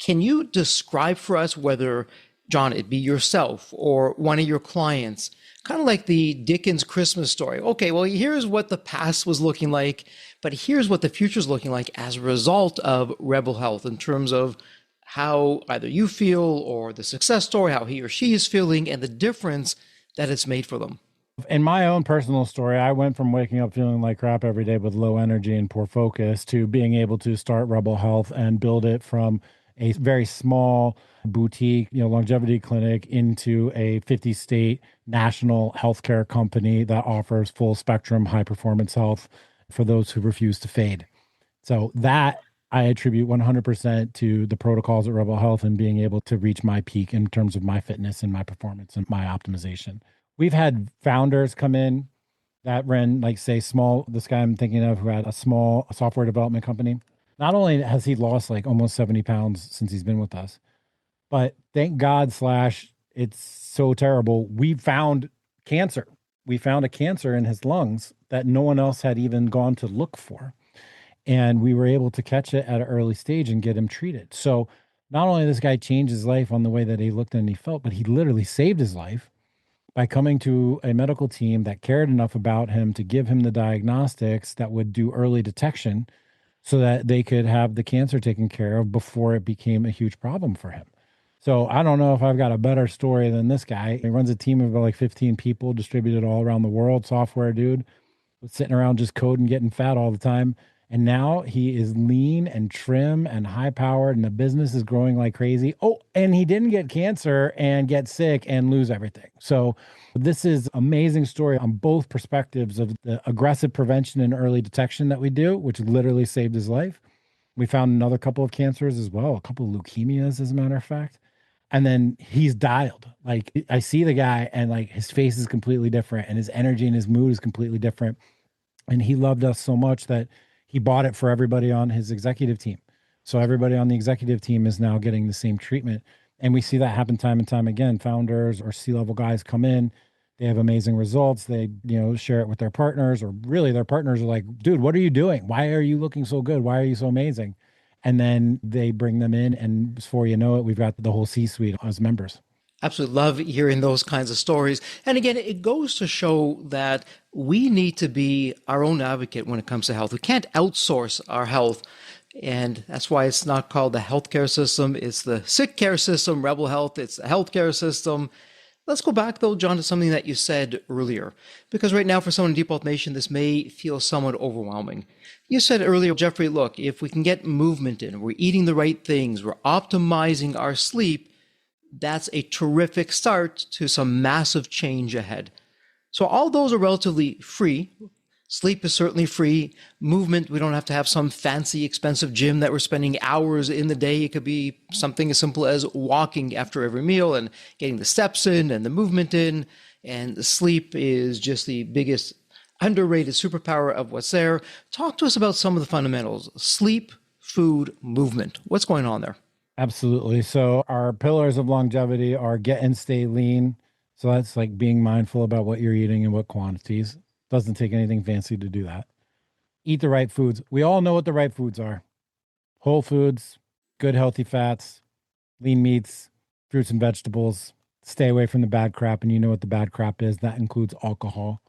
Can you describe for us whether, John, it be yourself or one of your clients, kind of like the Dickens Christmas story. Okay, well, here's what the past was looking like, but here's what the future is looking like as a result of Rebel Health in terms of how either you feel or the success story, how he or she is feeling, and the difference that it's made for them. In my own personal story, I went from waking up feeling like crap every day with low energy and poor focus to being able to start Rebel Health and build it from a very small boutique, longevity clinic into a 50-state national healthcare company that offers full spectrum high performance health for those who refuse to fade. So that I attribute 100% to the protocols at Rebel Health and being able to reach my peak in terms of my fitness and my performance and my optimization. We've had founders come in that ran, like, say, this guy I'm thinking of who had a small software development company. Not only has he lost like almost 70 pounds since he's been with us, but thank God / it's so terrible. We found cancer. We found a cancer in his lungs that no one else had even gone to look for. And we were able to catch it at an early stage and get him treated. So not only this guy changed his life on the way that he looked and he felt, but he literally saved his life by coming to a medical team that cared enough about him to give him the diagnostics that would do early detection so that they could have the cancer taken care of before it became a huge problem for him. So I don't know if I've got a better story than this guy. He runs a team of like 15 people distributed all around the world, software dude, was sitting around just coding, getting fat all the time. And now he is lean and trim and high powered, and the business is growing like crazy. Oh, and he didn't get cancer and get sick and lose everything. So this is amazing story on both perspectives of the aggressive prevention and early detection that we do, which literally saved his life. We found another couple of cancers as well, a couple of leukemias, as a matter of fact. And then he's dialed. Like, I see the guy and like his face is completely different and his energy and his mood is completely different. And he loved us so much that he bought it for everybody on his executive team. So everybody on the executive team is now getting the same treatment. And we see that happen time and time again. Founders or C-level guys come in, they have amazing results. They, share it with their partners, or really their partners are like, dude, what are you doing? Why are you looking so good? Why are you so amazing? And then they bring them in, and before you know it, we've got the whole C-suite as members. Absolutely love hearing those kinds of stories. And again, it goes to show that we need to be our own advocate when it comes to health. We can't outsource our health. And that's why it's not called the healthcare system. It's the sick care system. Rebel Health, it's the healthcare system. Let's go back, though, John, to something that you said earlier, because right now for someone in Deep Health Nation, this may feel somewhat overwhelming. You said earlier, Jeffrey, look, if we can get movement in, we're eating the right things, we're optimizing our sleep, that's a terrific start to some massive change ahead. So all those are relatively free. Sleep is certainly free. Movement, we don't have to have some fancy, expensive gym that we're spending hours in the day. It could be something as simple as walking after every meal and getting the steps in and the movement in. And the sleep is just the biggest underrated superpower of what's there. Talk to us about some of the fundamentals: sleep, food, movement. What's going on there? Absolutely. So our pillars of longevity are get and stay lean. So that's like being mindful about what you're eating and what quantities. Doesn't take anything fancy to do that. Eat the right foods. We all know what the right foods are: whole foods, good healthy fats, lean meats, fruits and vegetables. Stay away from the bad crap. And you know what the bad crap is. That includes alcohol.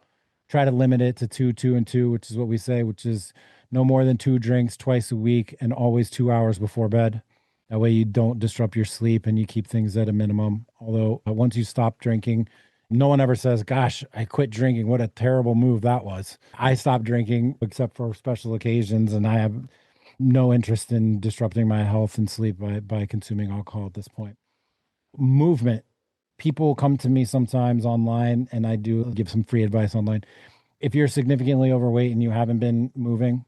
Try to limit it to 2, which is what we say, which is no more than 2 drinks twice a week and always 2 hours before bed. That way you don't disrupt your sleep and you keep things at a minimum. Although once you stop drinking, no one ever says, gosh, I quit drinking. What a terrible move that was. I stopped drinking except for special occasions, and I have no interest in disrupting my health and sleep by consuming alcohol at this point. Movement. People come to me sometimes online, and I do give some free advice online. If you're significantly overweight and you haven't been moving,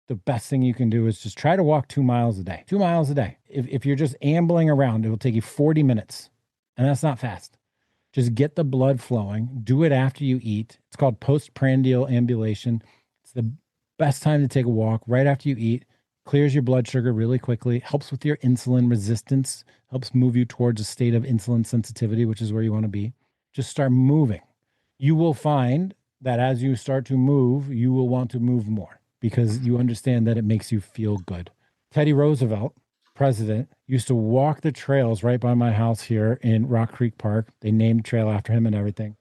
the best thing you can do is just try to walk 2 miles a day. 2 miles a day. If you're just ambling around, it will take you 40 minutes, and that's not fast. Just get the blood flowing. Do it after you eat. It's called postprandial ambulation. It's the best time to take a walk right after you eat. Clears your blood sugar really quickly. Helps with your insulin resistance. Helps move you towards a state of insulin sensitivity, which is where you want to be. Just start moving. You will find that as you start to move, you will want to move more because you understand that it makes you feel good. Teddy Roosevelt, president, used to walk the trails right by my house here in Rock Creek Park. They named the trail after him and everything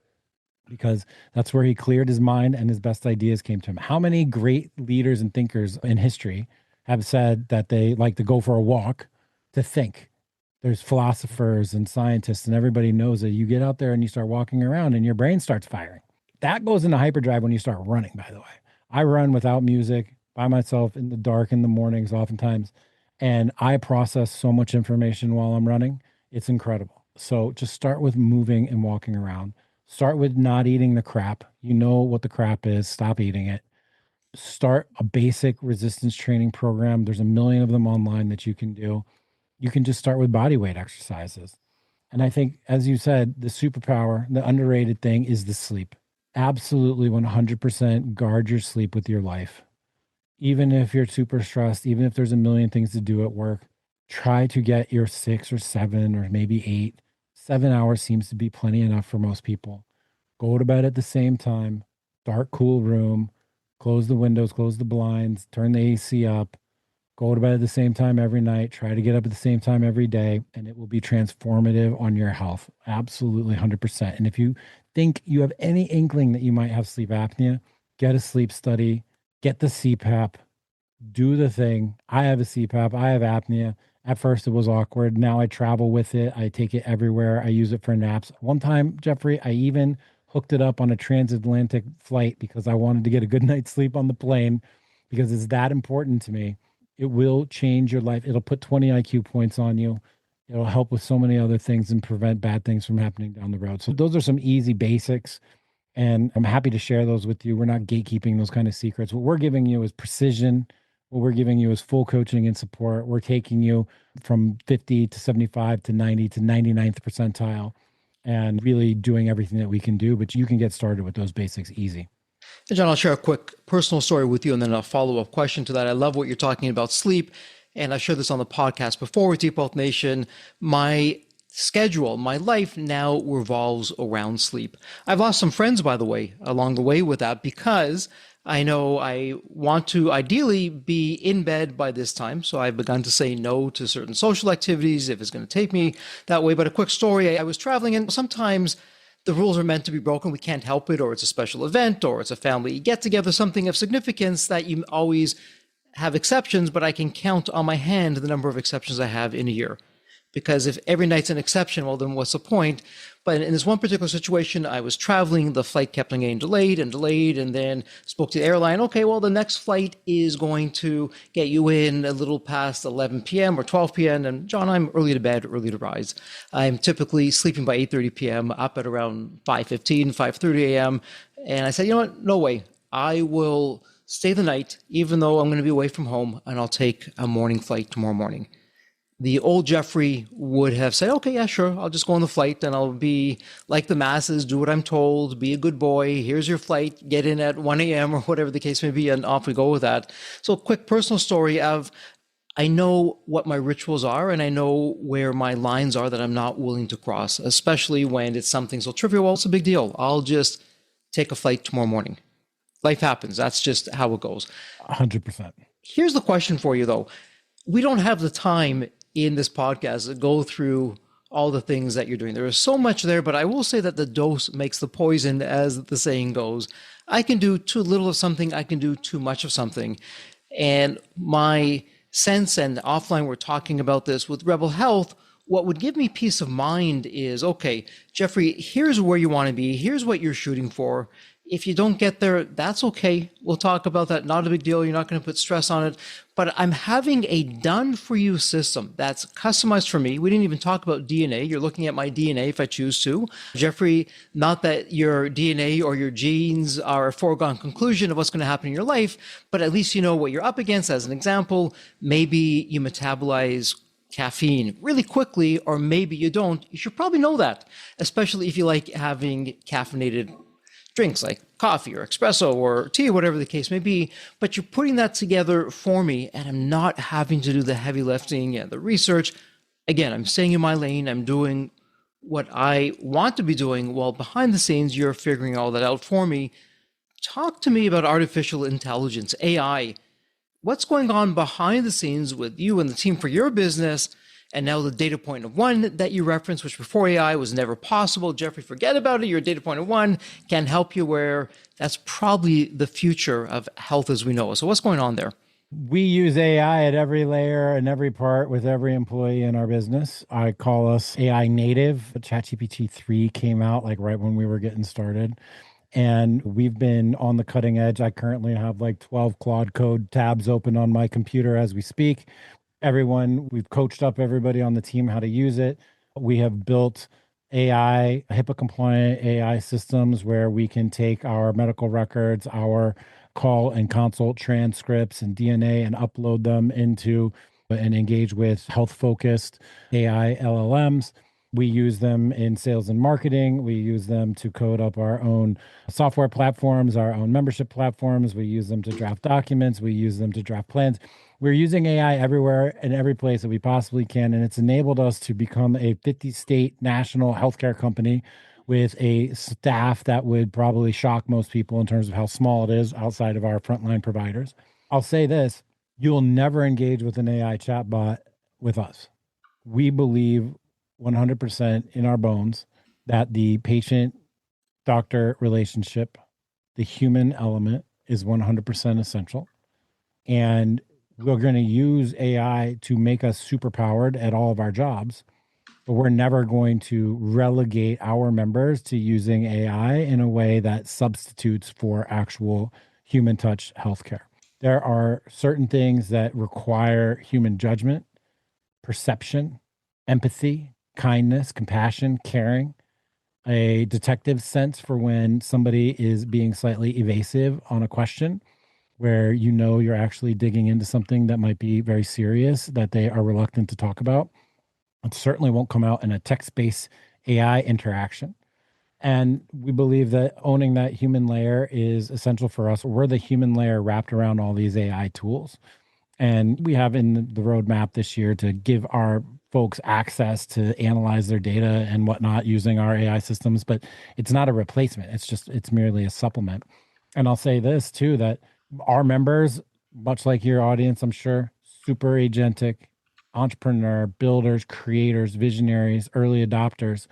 because that's where he cleared his mind and his best ideas came to him. How many great leaders and thinkers in history have said that they like to go for a walk to think. There's philosophers and scientists, and everybody knows that you get out there and you start walking around and your brain starts firing. That goes into hyperdrive when you start running, by the way. I run without music by myself in the dark in the mornings, oftentimes, and I process so much information while I'm running. It's incredible. So just start with moving and walking around. Start with not eating the crap. You know what the crap is. Stop eating it. Start a basic resistance training program. There's a million of them online that you can do. You can just start with body weight exercises. And I think, as you said, the superpower, the underrated thing is the sleep. Absolutely 100% guard your sleep with your life. Even if you're super stressed, even if there's a million things to do at work, try to get your 6 or 7 or maybe 8. 7 hours seems to be plenty enough for most people. Go to bed at the same time, dark, cool room, close the windows, close the blinds, turn the AC up, go to bed at the same time every night, try to get up at the same time every day, and it will be transformative on your health. Absolutely 100%. And if you think you have any inkling that you might have sleep apnea, get a sleep study, get the CPAP, do the thing. I have a CPAP, I have apnea. At first, it was awkward. Now I travel with it. I take it everywhere. I use it for naps. One time, Jeffrey, I even hooked it up on a transatlantic flight because I wanted to get a good night's sleep on the plane because it's that important to me. It will change your life. It'll put 20 IQ points on you. It'll help with so many other things and prevent bad things from happening down the road. So those are some easy basics, and I'm happy to share those with you. We're not gatekeeping those kind of secrets. What we're giving you is precision. What we're giving you is full coaching and support. We're taking you from 50 to 75 to 90 to 99th percentile and really doing everything that we can do. But you can get started with those basics easy. And John, I'll share a quick personal story with you and then a follow-up question to that. I love what you're talking about sleep. And I shared this on the podcast before with Deep Health Nation. My schedule, my life now revolves around sleep. I've lost some friends, by the way, along the way with that because I know I want to ideally be in bed by this time. So I've begun to say no to certain social activities if it's going to take me that way. But a quick story, I was traveling and sometimes the rules are meant to be broken. We can't help it, or it's a special event, or it's a family get together, something of significance that you always have exceptions, but I can count on my hand the number of exceptions I have in a year. Because if every night's an exception, well, then what's the point? But in this one particular situation, I was traveling, the flight kept on getting delayed, and then spoke to the airline. Okay, well, the next flight is going to get you in a little past 11 p.m. or 12 p.m. And John, I'm early to bed, early to rise. I'm typically sleeping by 8:30 p.m., up at around 5:15, 5:30 a.m. And I said, you know what? No way. I will stay the night, even though I'm going to be away from home, and I'll take a morning flight tomorrow morning. The old Jeffrey would have said, okay, yeah, sure, I'll just go on the flight and I'll be like the masses, do what I'm told, be a good boy, here's your flight, get in at 1 a.m. or whatever the case may be, and off we go with that. So quick personal story of, I know what my rituals are and I know where my lines are that I'm not willing to cross, especially when it's something so trivial. Well, it's a big deal. I'll just take a flight tomorrow morning. Life happens. That's just how it goes. 100%. Here's the question for you, though. We don't have the time in this podcast to go through all the things that you're doing. There is so much there, but I will say that the dose makes the poison, as the saying goes. I can do too little of something. I can do too much of something. And my sense, and offline we're talking about this with Rebel Health, what would give me peace of mind is, okay, Jeffrey, here's where you want to be. Here's what you're shooting for. If you don't get there, that's okay. We'll talk about that. Not a big deal. You're not going to put stress on it. But I'm having a done-for-you system that's customized for me. We didn't even talk about DNA. You're looking at my DNA if I choose to. Jeffrey, not that your DNA or your genes are a foregone conclusion of what's going to happen in your life, but at least you know what you're up against. As an example, maybe you metabolize caffeine really quickly, or maybe you don't. You should probably know that, especially if you like having caffeinated drinks like coffee or espresso or tea, whatever the case may be, but you're putting that together for me and I'm not having to do the heavy lifting and the research. Again, I'm staying in my lane. I'm doing what I want to be doing while behind the scenes, you're figuring all that out for me. Talk to me about artificial intelligence, AI. What's going on behind the scenes with you and the team for your business? And now the data point of one that you referenced, which before AI was never possible. Jeffrey, forget about it. Your data point of one can help you where that's probably the future of health as we know it. So what's going on there? We use AI at every layer and every part with every employee in our business. I call us AI native. ChatGPT 3 came out like right when we were getting started. And we've been on the cutting edge. I currently have like 12 Claude Code tabs open on my computer as we speak. We've coached up everybody on the team how to use it. We have built AI, HIPAA compliant AI systems where we can take our medical records, our call and consult transcripts and DNA and upload them into and engage with health focused AI LLMs. We use them in sales and marketing. We use them to code up our own software platforms, our own membership platforms. We use them to draft documents. We use them to draft plans. We're using AI everywhere and every place that we possibly can. And it's enabled us to become a 50-state national healthcare company with a staff that would probably shock most people in terms of how small it is outside of our frontline providers. I'll say this, you'll never engage with an AI chatbot with us. We believe 100% in our bones that the patient doctor relationship, the human element, is 100% essential. And we're going to use AI to make us superpowered at all of our jobs, but we're never going to relegate our members to using AI in a way that substitutes for actual human touch healthcare. There are certain things that require human judgment, perception, empathy, kindness, compassion, caring, a detective sense for when somebody is being slightly evasive on a question where you know you're actually digging into something that might be very serious that they are reluctant to talk about. It certainly won't come out in a text-based AI interaction. And we believe that owning that human layer is essential for us. We're the human layer wrapped around all these AI tools. And we have in the roadmap this year to give our folks access to analyze their data and whatnot using our AI systems, but it's not a replacement. It's merely a supplement. And I'll say this too, that our members, much like your audience, I'm sure, super agentic, entrepreneur, builders, creators, visionaries, early adopters,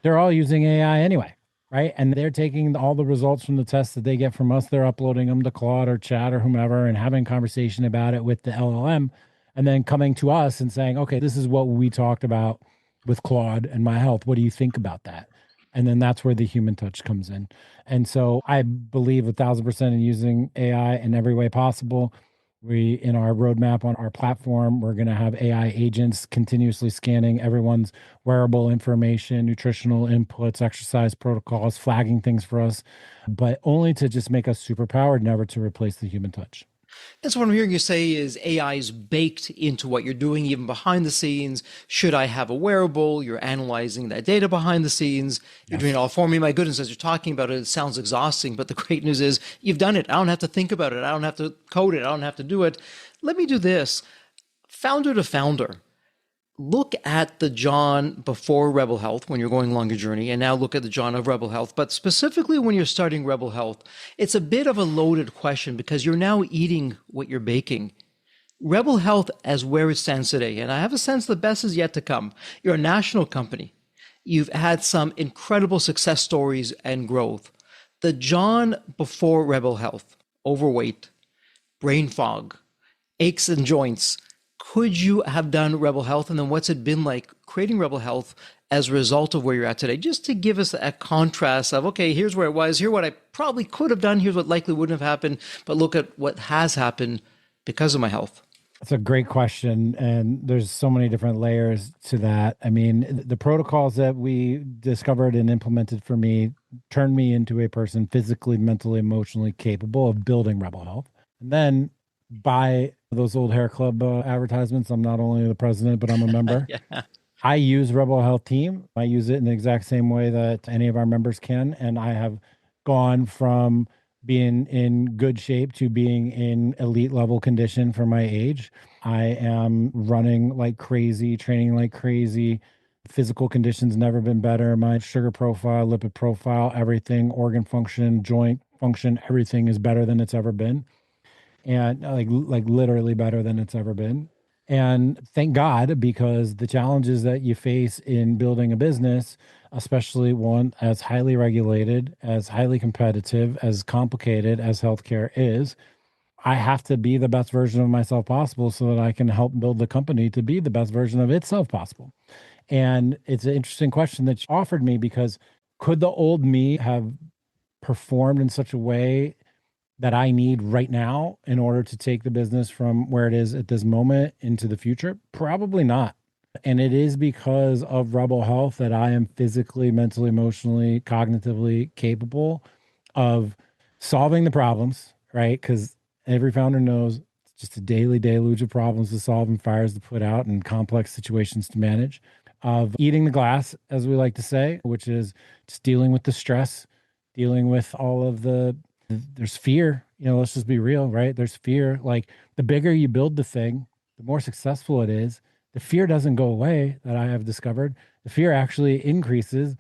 they're all using AI anyway, right? And they're taking all the results from the tests that they get from us, they're uploading them to Claude or Chat or whomever and having conversation about it with the LLM, and then coming to us and saying, okay, this is what we talked about with Claude and my health. What do you think about that? And then that's where the human touch comes in. And so I believe 1,000% in using AI in every way possible. We, in our roadmap on our platform, we're going to have AI agents continuously scanning everyone's wearable information, nutritional inputs, exercise protocols, flagging things for us, but only to just make us superpowered, never to replace the human touch. That's what I'm hearing you say is AI is baked into what you're doing, even behind the scenes. Should I have a wearable? You're analyzing that data behind the scenes. You're doing it Yes. all for me. My goodness, as you're talking about it, it sounds exhausting, but the great news is you've done it. I don't have to think about it. I don't have to code it. I don't have to do it. Let me do this. Founder to founder, look at the John before Rebel Health when you're going along your journey, and now look at the John of Rebel Health. But specifically when you're starting Rebel Health, it's a bit of a loaded question because you're now eating what you're baking. Rebel Health as where it stands today, and I have a sense the best is yet to come. You're a national company. You've had some incredible success stories and growth. The John before Rebel Health, overweight, brain fog, aches and joints. Could you have done Rebel Health? And then what's it been like creating Rebel Health as a result of where you're at today? Just to give us a contrast of, okay, here's where it was, here's what I probably could have done, here's what likely wouldn't have happened, but look at what has happened because of my health. That's a great question. And there's so many different layers to that. I mean, the protocols that we discovered and implemented for me turned me into a person physically, mentally, emotionally capable of building Rebel Health. And then by those old hair club advertisements, I'm not only the president, but I'm a member. Yeah. I use Rebel Health Team. I use it in the exact same way that any of our members can. And I have gone from being in good shape to being in elite level condition for my age. I am running like crazy, training like crazy. Physical conditions never been better. My sugar profile, lipid profile, everything, organ function, joint function, everything is better than it's ever been. And like literally better than it's ever been. And thank God, because the challenges that you face in building a business, especially one as highly regulated, as highly competitive, as complicated as healthcare is, I have to be the best version of myself possible so that I can help build the company to be the best version of itself possible. And it's an interesting question that you offered me because could the old me have performed in such a way that I need right now in order to take the business from where it is at this moment into the future? Probably not. And it is because of Rebel Health that I am physically, mentally, emotionally, cognitively capable of solving the problems, right? Because every founder knows it's just a daily deluge of problems to solve and fires to put out and complex situations to manage. Of eating the glass, as we like to say, which is just dealing with the stress, dealing with all of there's fear. Let's just be real, right? There's fear. Like the bigger you build the thing, the more successful it is. The fear doesn't go away, that I have discovered. The fear actually increases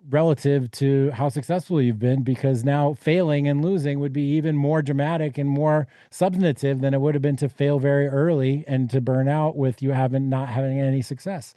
relative to how successful you've been, because now failing and losing would be even more dramatic and more substantive than it would have been to fail very early and to burn out with you haven't not having any success.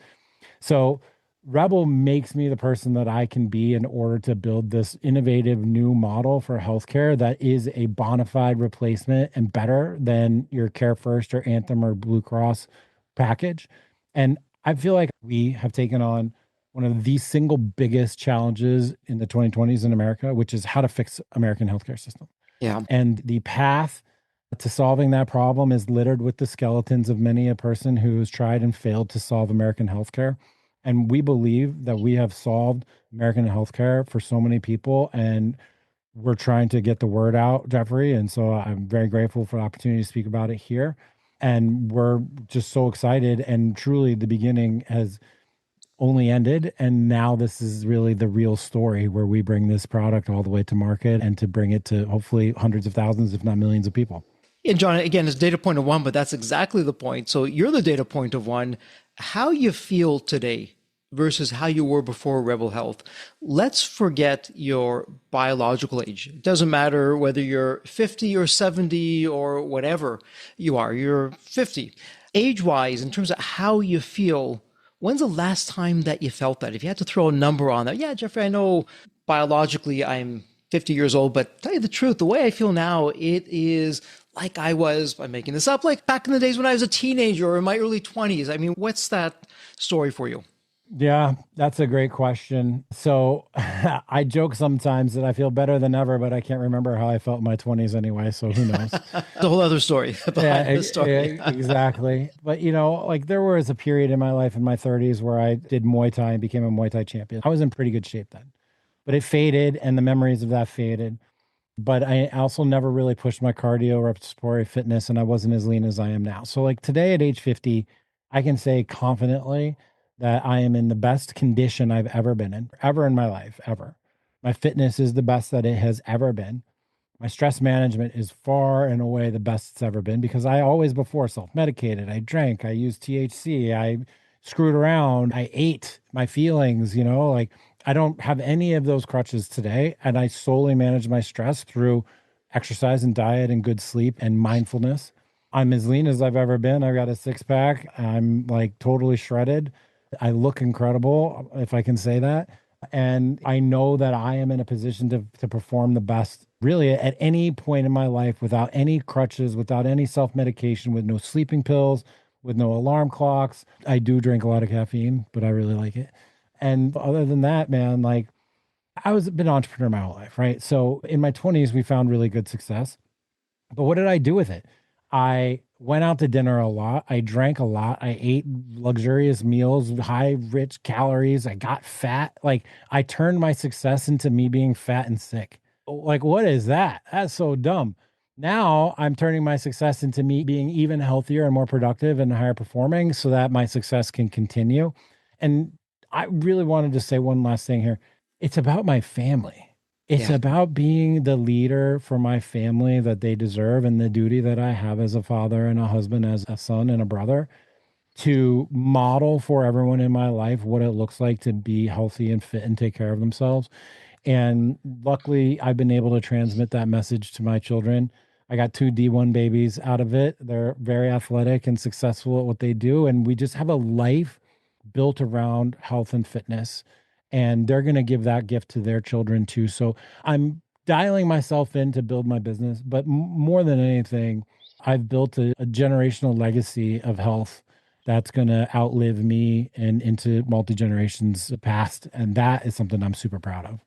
So Rebel makes me the person that I can be in order to build this innovative new model for healthcare that is a bona fide replacement and better than your Care First or Anthem or Blue Cross package. And I feel like we have taken on one of the single biggest challenges in the 2020s in America, which is how to fix American healthcare system. Yeah. And the path to solving that problem is littered with the skeletons of many a person who's tried and failed to solve American healthcare. And we believe that we have solved American healthcare for so many people. And we're trying to get the word out, Jeffrey. And so I'm very grateful for the opportunity to speak about it here. And we're just so excited. And truly, the beginning has only ended. And now this is really the real story where we bring this product all the way to market and to bring it to hopefully hundreds of thousands, if not millions of people. And John, again, it's data point of one, but that's exactly the point. So you're the data point of one. How you feel today versus how you were before Rebel Health. Let's forget your biological age. It doesn't matter whether you're 50 or 70 or whatever you are, you're 50. Age-wise, in terms of how you feel, when's the last time that you felt that? If you had to throw a number on that, yeah, Jeffrey, I know biologically I'm 50 years old, but tell you the truth, the way I feel now, it is like I was, I'm making this up, like back in the days when I was a teenager or in my early 20s. I mean, what's that story for you? Yeah, that's a great question. So I joke sometimes that I feel better than ever, but I can't remember how I felt in my 20s anyway. So who knows? It's a whole other story behind the story. Exactly. But, like there was a period in my life in my 30s where I did Muay Thai and became a Muay Thai champion. I was in pretty good shape then, but it faded and the memories of that faded. But I also never really pushed my cardio or respiratory fitness, and I wasn't as lean as I am now. So, like today at age 50, I can say confidently that I am in the best condition I've ever been in, ever in my life, ever. My fitness is the best that it has ever been. My stress management is far and away the best it's ever been because I always before self-medicated. I drank, I used THC, I screwed around, I ate my feelings, like I don't have any of those crutches today. And I solely manage my stress through exercise and diet and good sleep and mindfulness. I'm as lean as I've ever been. I've got a six pack. I'm like totally shredded. I look incredible, if I can say that. And I know that I am in a position to perform the best really at any point in my life without any crutches, without any self medication, with no sleeping pills, with no alarm clocks. I do drink a lot of caffeine, but I really like it. And other than that, man, like I was been an entrepreneur my whole life, right? So in my 20s, we found really good success. But what did I do with it? I went out to dinner a lot. I drank a lot. I ate luxurious meals, high rich calories. I got fat. Like I turned my success into me being fat and sick. Like, what is that? That's so dumb. Now I'm turning my success into me being even healthier and more productive and higher performing so that my success can continue. And I really wanted to say one last thing here. It's about my family. It's Yeah. about being the leader for my family that they deserve and the duty that I have as a father and a husband, as a son and a brother, to model for everyone in my life what it looks like to be healthy and fit and take care of themselves. And luckily, I've been able to transmit that message to my children. I got two D1 babies out of it. They're very athletic and successful at what they do. And we just have a life built around health and fitness. And they're going to give that gift to their children too. So I'm dialing myself in to build my business. But more than anything, I've built a generational legacy of health that's going to outlive me and into multi generations past. And that is something I'm super proud of.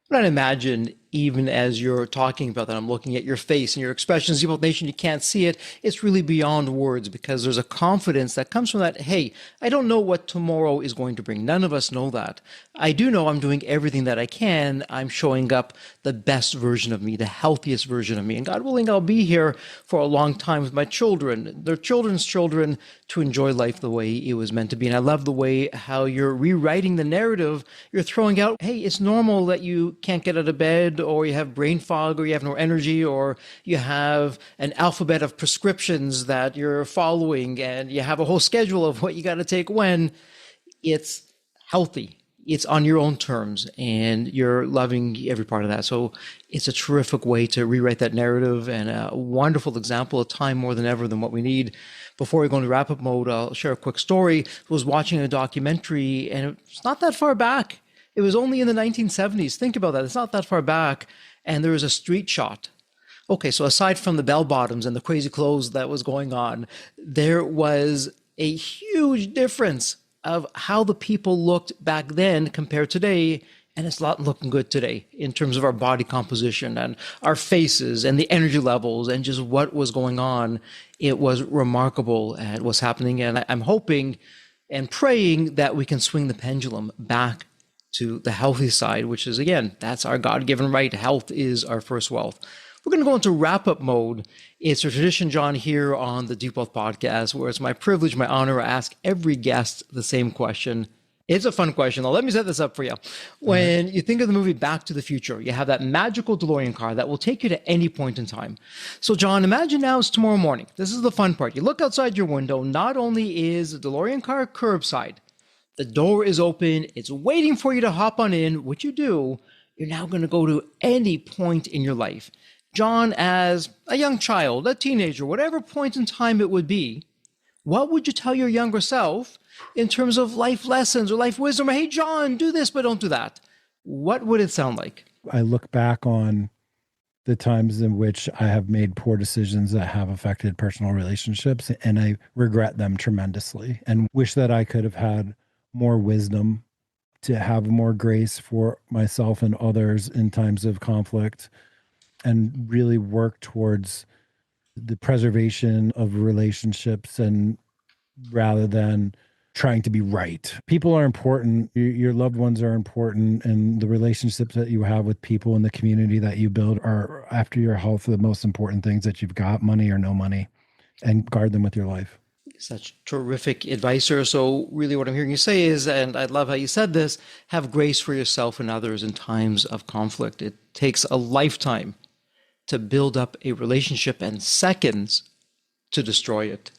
But I imagine, even as you're talking about that, I'm looking at your face and your expressions, Depot Nation, you can't see it. It's really beyond words because there's a confidence that comes from that. Hey, I don't know what tomorrow is going to bring. None of us know that. I do know I'm doing everything that I can. I'm showing up the best version of me, the healthiest version of me. And God willing, I'll be here for a long time with my children, their children's children, to enjoy life the way it was meant to be. And I love the way how you're rewriting the narrative. You're throwing out, hey, it's normal that you can't get out of bed, or you have brain fog, or you have no energy, or you have an alphabet of prescriptions that you're following, and you have a whole schedule of what you got to take when. It's healthy. It's on your own terms, and you're loving every part of that. So it's a terrific way to rewrite that narrative, and a wonderful example of time more than ever than what we need. Before we go into wrap-up mode, I'll share a quick story. I was watching a documentary, and it's not that far back. It was only in the 1970s. Think about that. It's not that far back. And there was a street shot. Okay, so aside from the bell bottoms and the crazy clothes that was going on, there was a huge difference of how the people looked back then compared to today. And it's not looking good today in terms of our body composition and our faces and the energy levels and just what was going on. It was remarkable at what's happening. And I'm hoping and praying that we can swing the pendulum back to the healthy side, which is, again, that's our God-given right. Health is our first wealth. We're going to go into wrap-up mode. It's a tradition, John, here on the Deep Wealth Podcast, where it's my privilege, my honor to ask every guest the same question. It's a fun question. Now, let me set this up for you. When you think of the movie Back to the Future, you have that magical DeLorean car that will take you to any point in time. So, John, imagine now it's tomorrow morning. This is the fun part. You look outside your window. Not only is the DeLorean car curbside, the door is open. It's waiting for you to hop on in. What you do, you're now going to go to any point in your life. John, as a young child, a teenager, whatever point in time it would be, what would you tell your younger self in terms of life lessons or life wisdom? Or, hey, John, do this, but don't do that. What would it sound like? I look back on the times in which I have made poor decisions that have affected personal relationships, and I regret them tremendously and wish that I could have had more wisdom to have more grace for myself and others in times of conflict, and really work towards the preservation of relationships, and rather than trying to be right. People are important. Your loved ones are important. And the relationships that you have with people in the community that you build are, after your health, the most important things that you've got, money or no money, and guard them with your life. Such terrific advice, sir. So really what I'm hearing you say is, and I love how you said this, have grace for yourself and others in times of conflict. It takes a lifetime to build up a relationship and seconds to destroy it.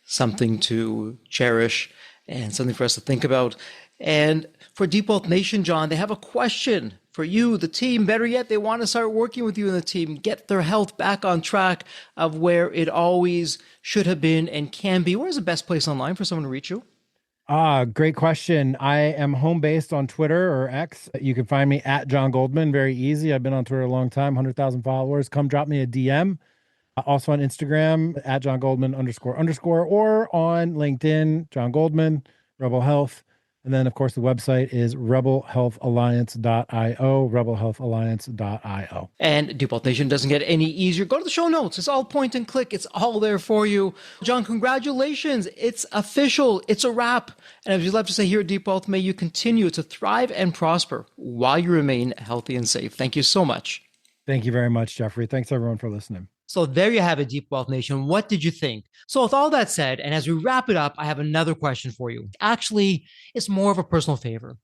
Something to cherish and something for us to think about. And for Deep Wealth Nation, John, they have a question for you, the team. Better yet, they want to start working with you and the team, get their health back on track of where it always should have been and can be. Where's the best place online for someone to reach you? Great question. I am home based on Twitter or X. You can find me at John Goldman. Very easy. I've been on Twitter a long time, 100,000 followers. Come drop me a DM. Also on Instagram at John Goldman __, or on LinkedIn, John Goldman, Rebel Health. And then, of course, the website is rebelhealthalliance.io, rebelhealthalliance.io. And Deep Wealth Nation doesn't get any easier. Go to the show notes. It's all point and click. It's all there for you. John, congratulations. It's official. It's a wrap. And as we love to say here at Deep Wealth, may you continue to thrive and prosper while you remain healthy and safe. Thank you so much. Thank you very much, Jeffrey. Thanks, everyone, for listening. So there you have it, Deep Wealth Nation. What did you think? So with all that said, and as we wrap it up, I have another question for you. Actually, it's more of a personal favor.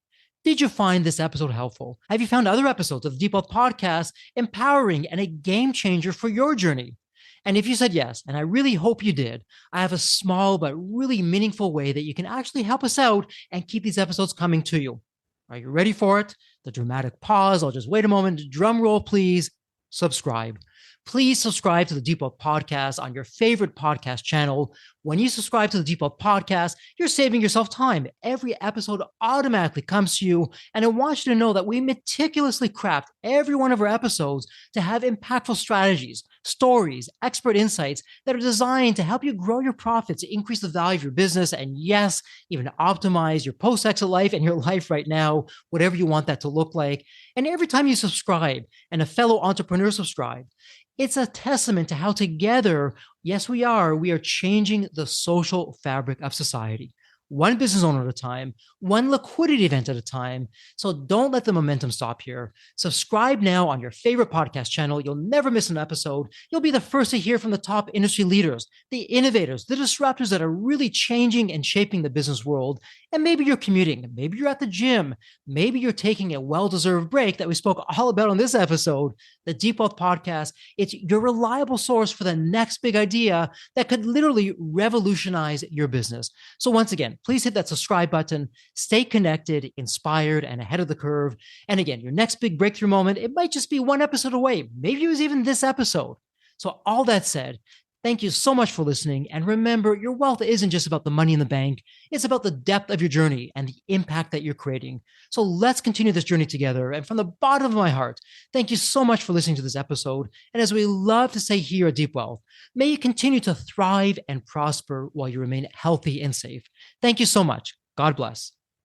Did you find this episode helpful? Have you found other episodes of the Deep Wealth Podcast empowering and a game changer for your journey? And if you said yes, and I really hope you did, I have a small but really meaningful way that you can actually help us out and keep these episodes coming to you. Are you ready for it? The dramatic pause. I'll just wait a moment. Drum roll, please. Subscribe. Please subscribe to the Deep Wealth Podcast on your favorite podcast channel. When you subscribe to the Deep Wealth Podcast, you're saving yourself time. Every episode automatically comes to you. And I want you to know that we meticulously craft every one of our episodes to have impactful strategies, stories, expert insights that are designed to help you grow your profits, increase the value of your business, and yes, even optimize your post-exit life and your life right now, whatever you want that to look like. And every time you subscribe and a fellow entrepreneur subscribes, it's a testament to how together, yes, we are changing the social fabric of society. One business owner at a time, one liquidity event at a time. So don't let the momentum stop here. Subscribe now on your favorite podcast channel. You'll never miss an episode. You'll be the first to hear from the top industry leaders, the innovators, the disruptors that are really changing and shaping the business world. And maybe you're commuting, maybe you're at the gym, maybe you're taking a well-deserved break that we spoke all about on this episode. The Deep Wealth Podcast, it's your reliable source for the next big idea that could literally revolutionize your business. So once again, please hit that subscribe button, stay connected, inspired, and ahead of the curve. And again, your next big breakthrough moment, it might just be one episode away. Maybe it was even this episode. So all that said, thank you so much for listening. And remember, your wealth isn't just about the money in the bank. It's about the depth of your journey and the impact that you're creating. So let's continue this journey together. And from the bottom of my heart, thank you so much for listening to this episode. And as we love to say here at Deep Wealth, may you continue to thrive and prosper while you remain healthy and safe. Thank you so much. God bless.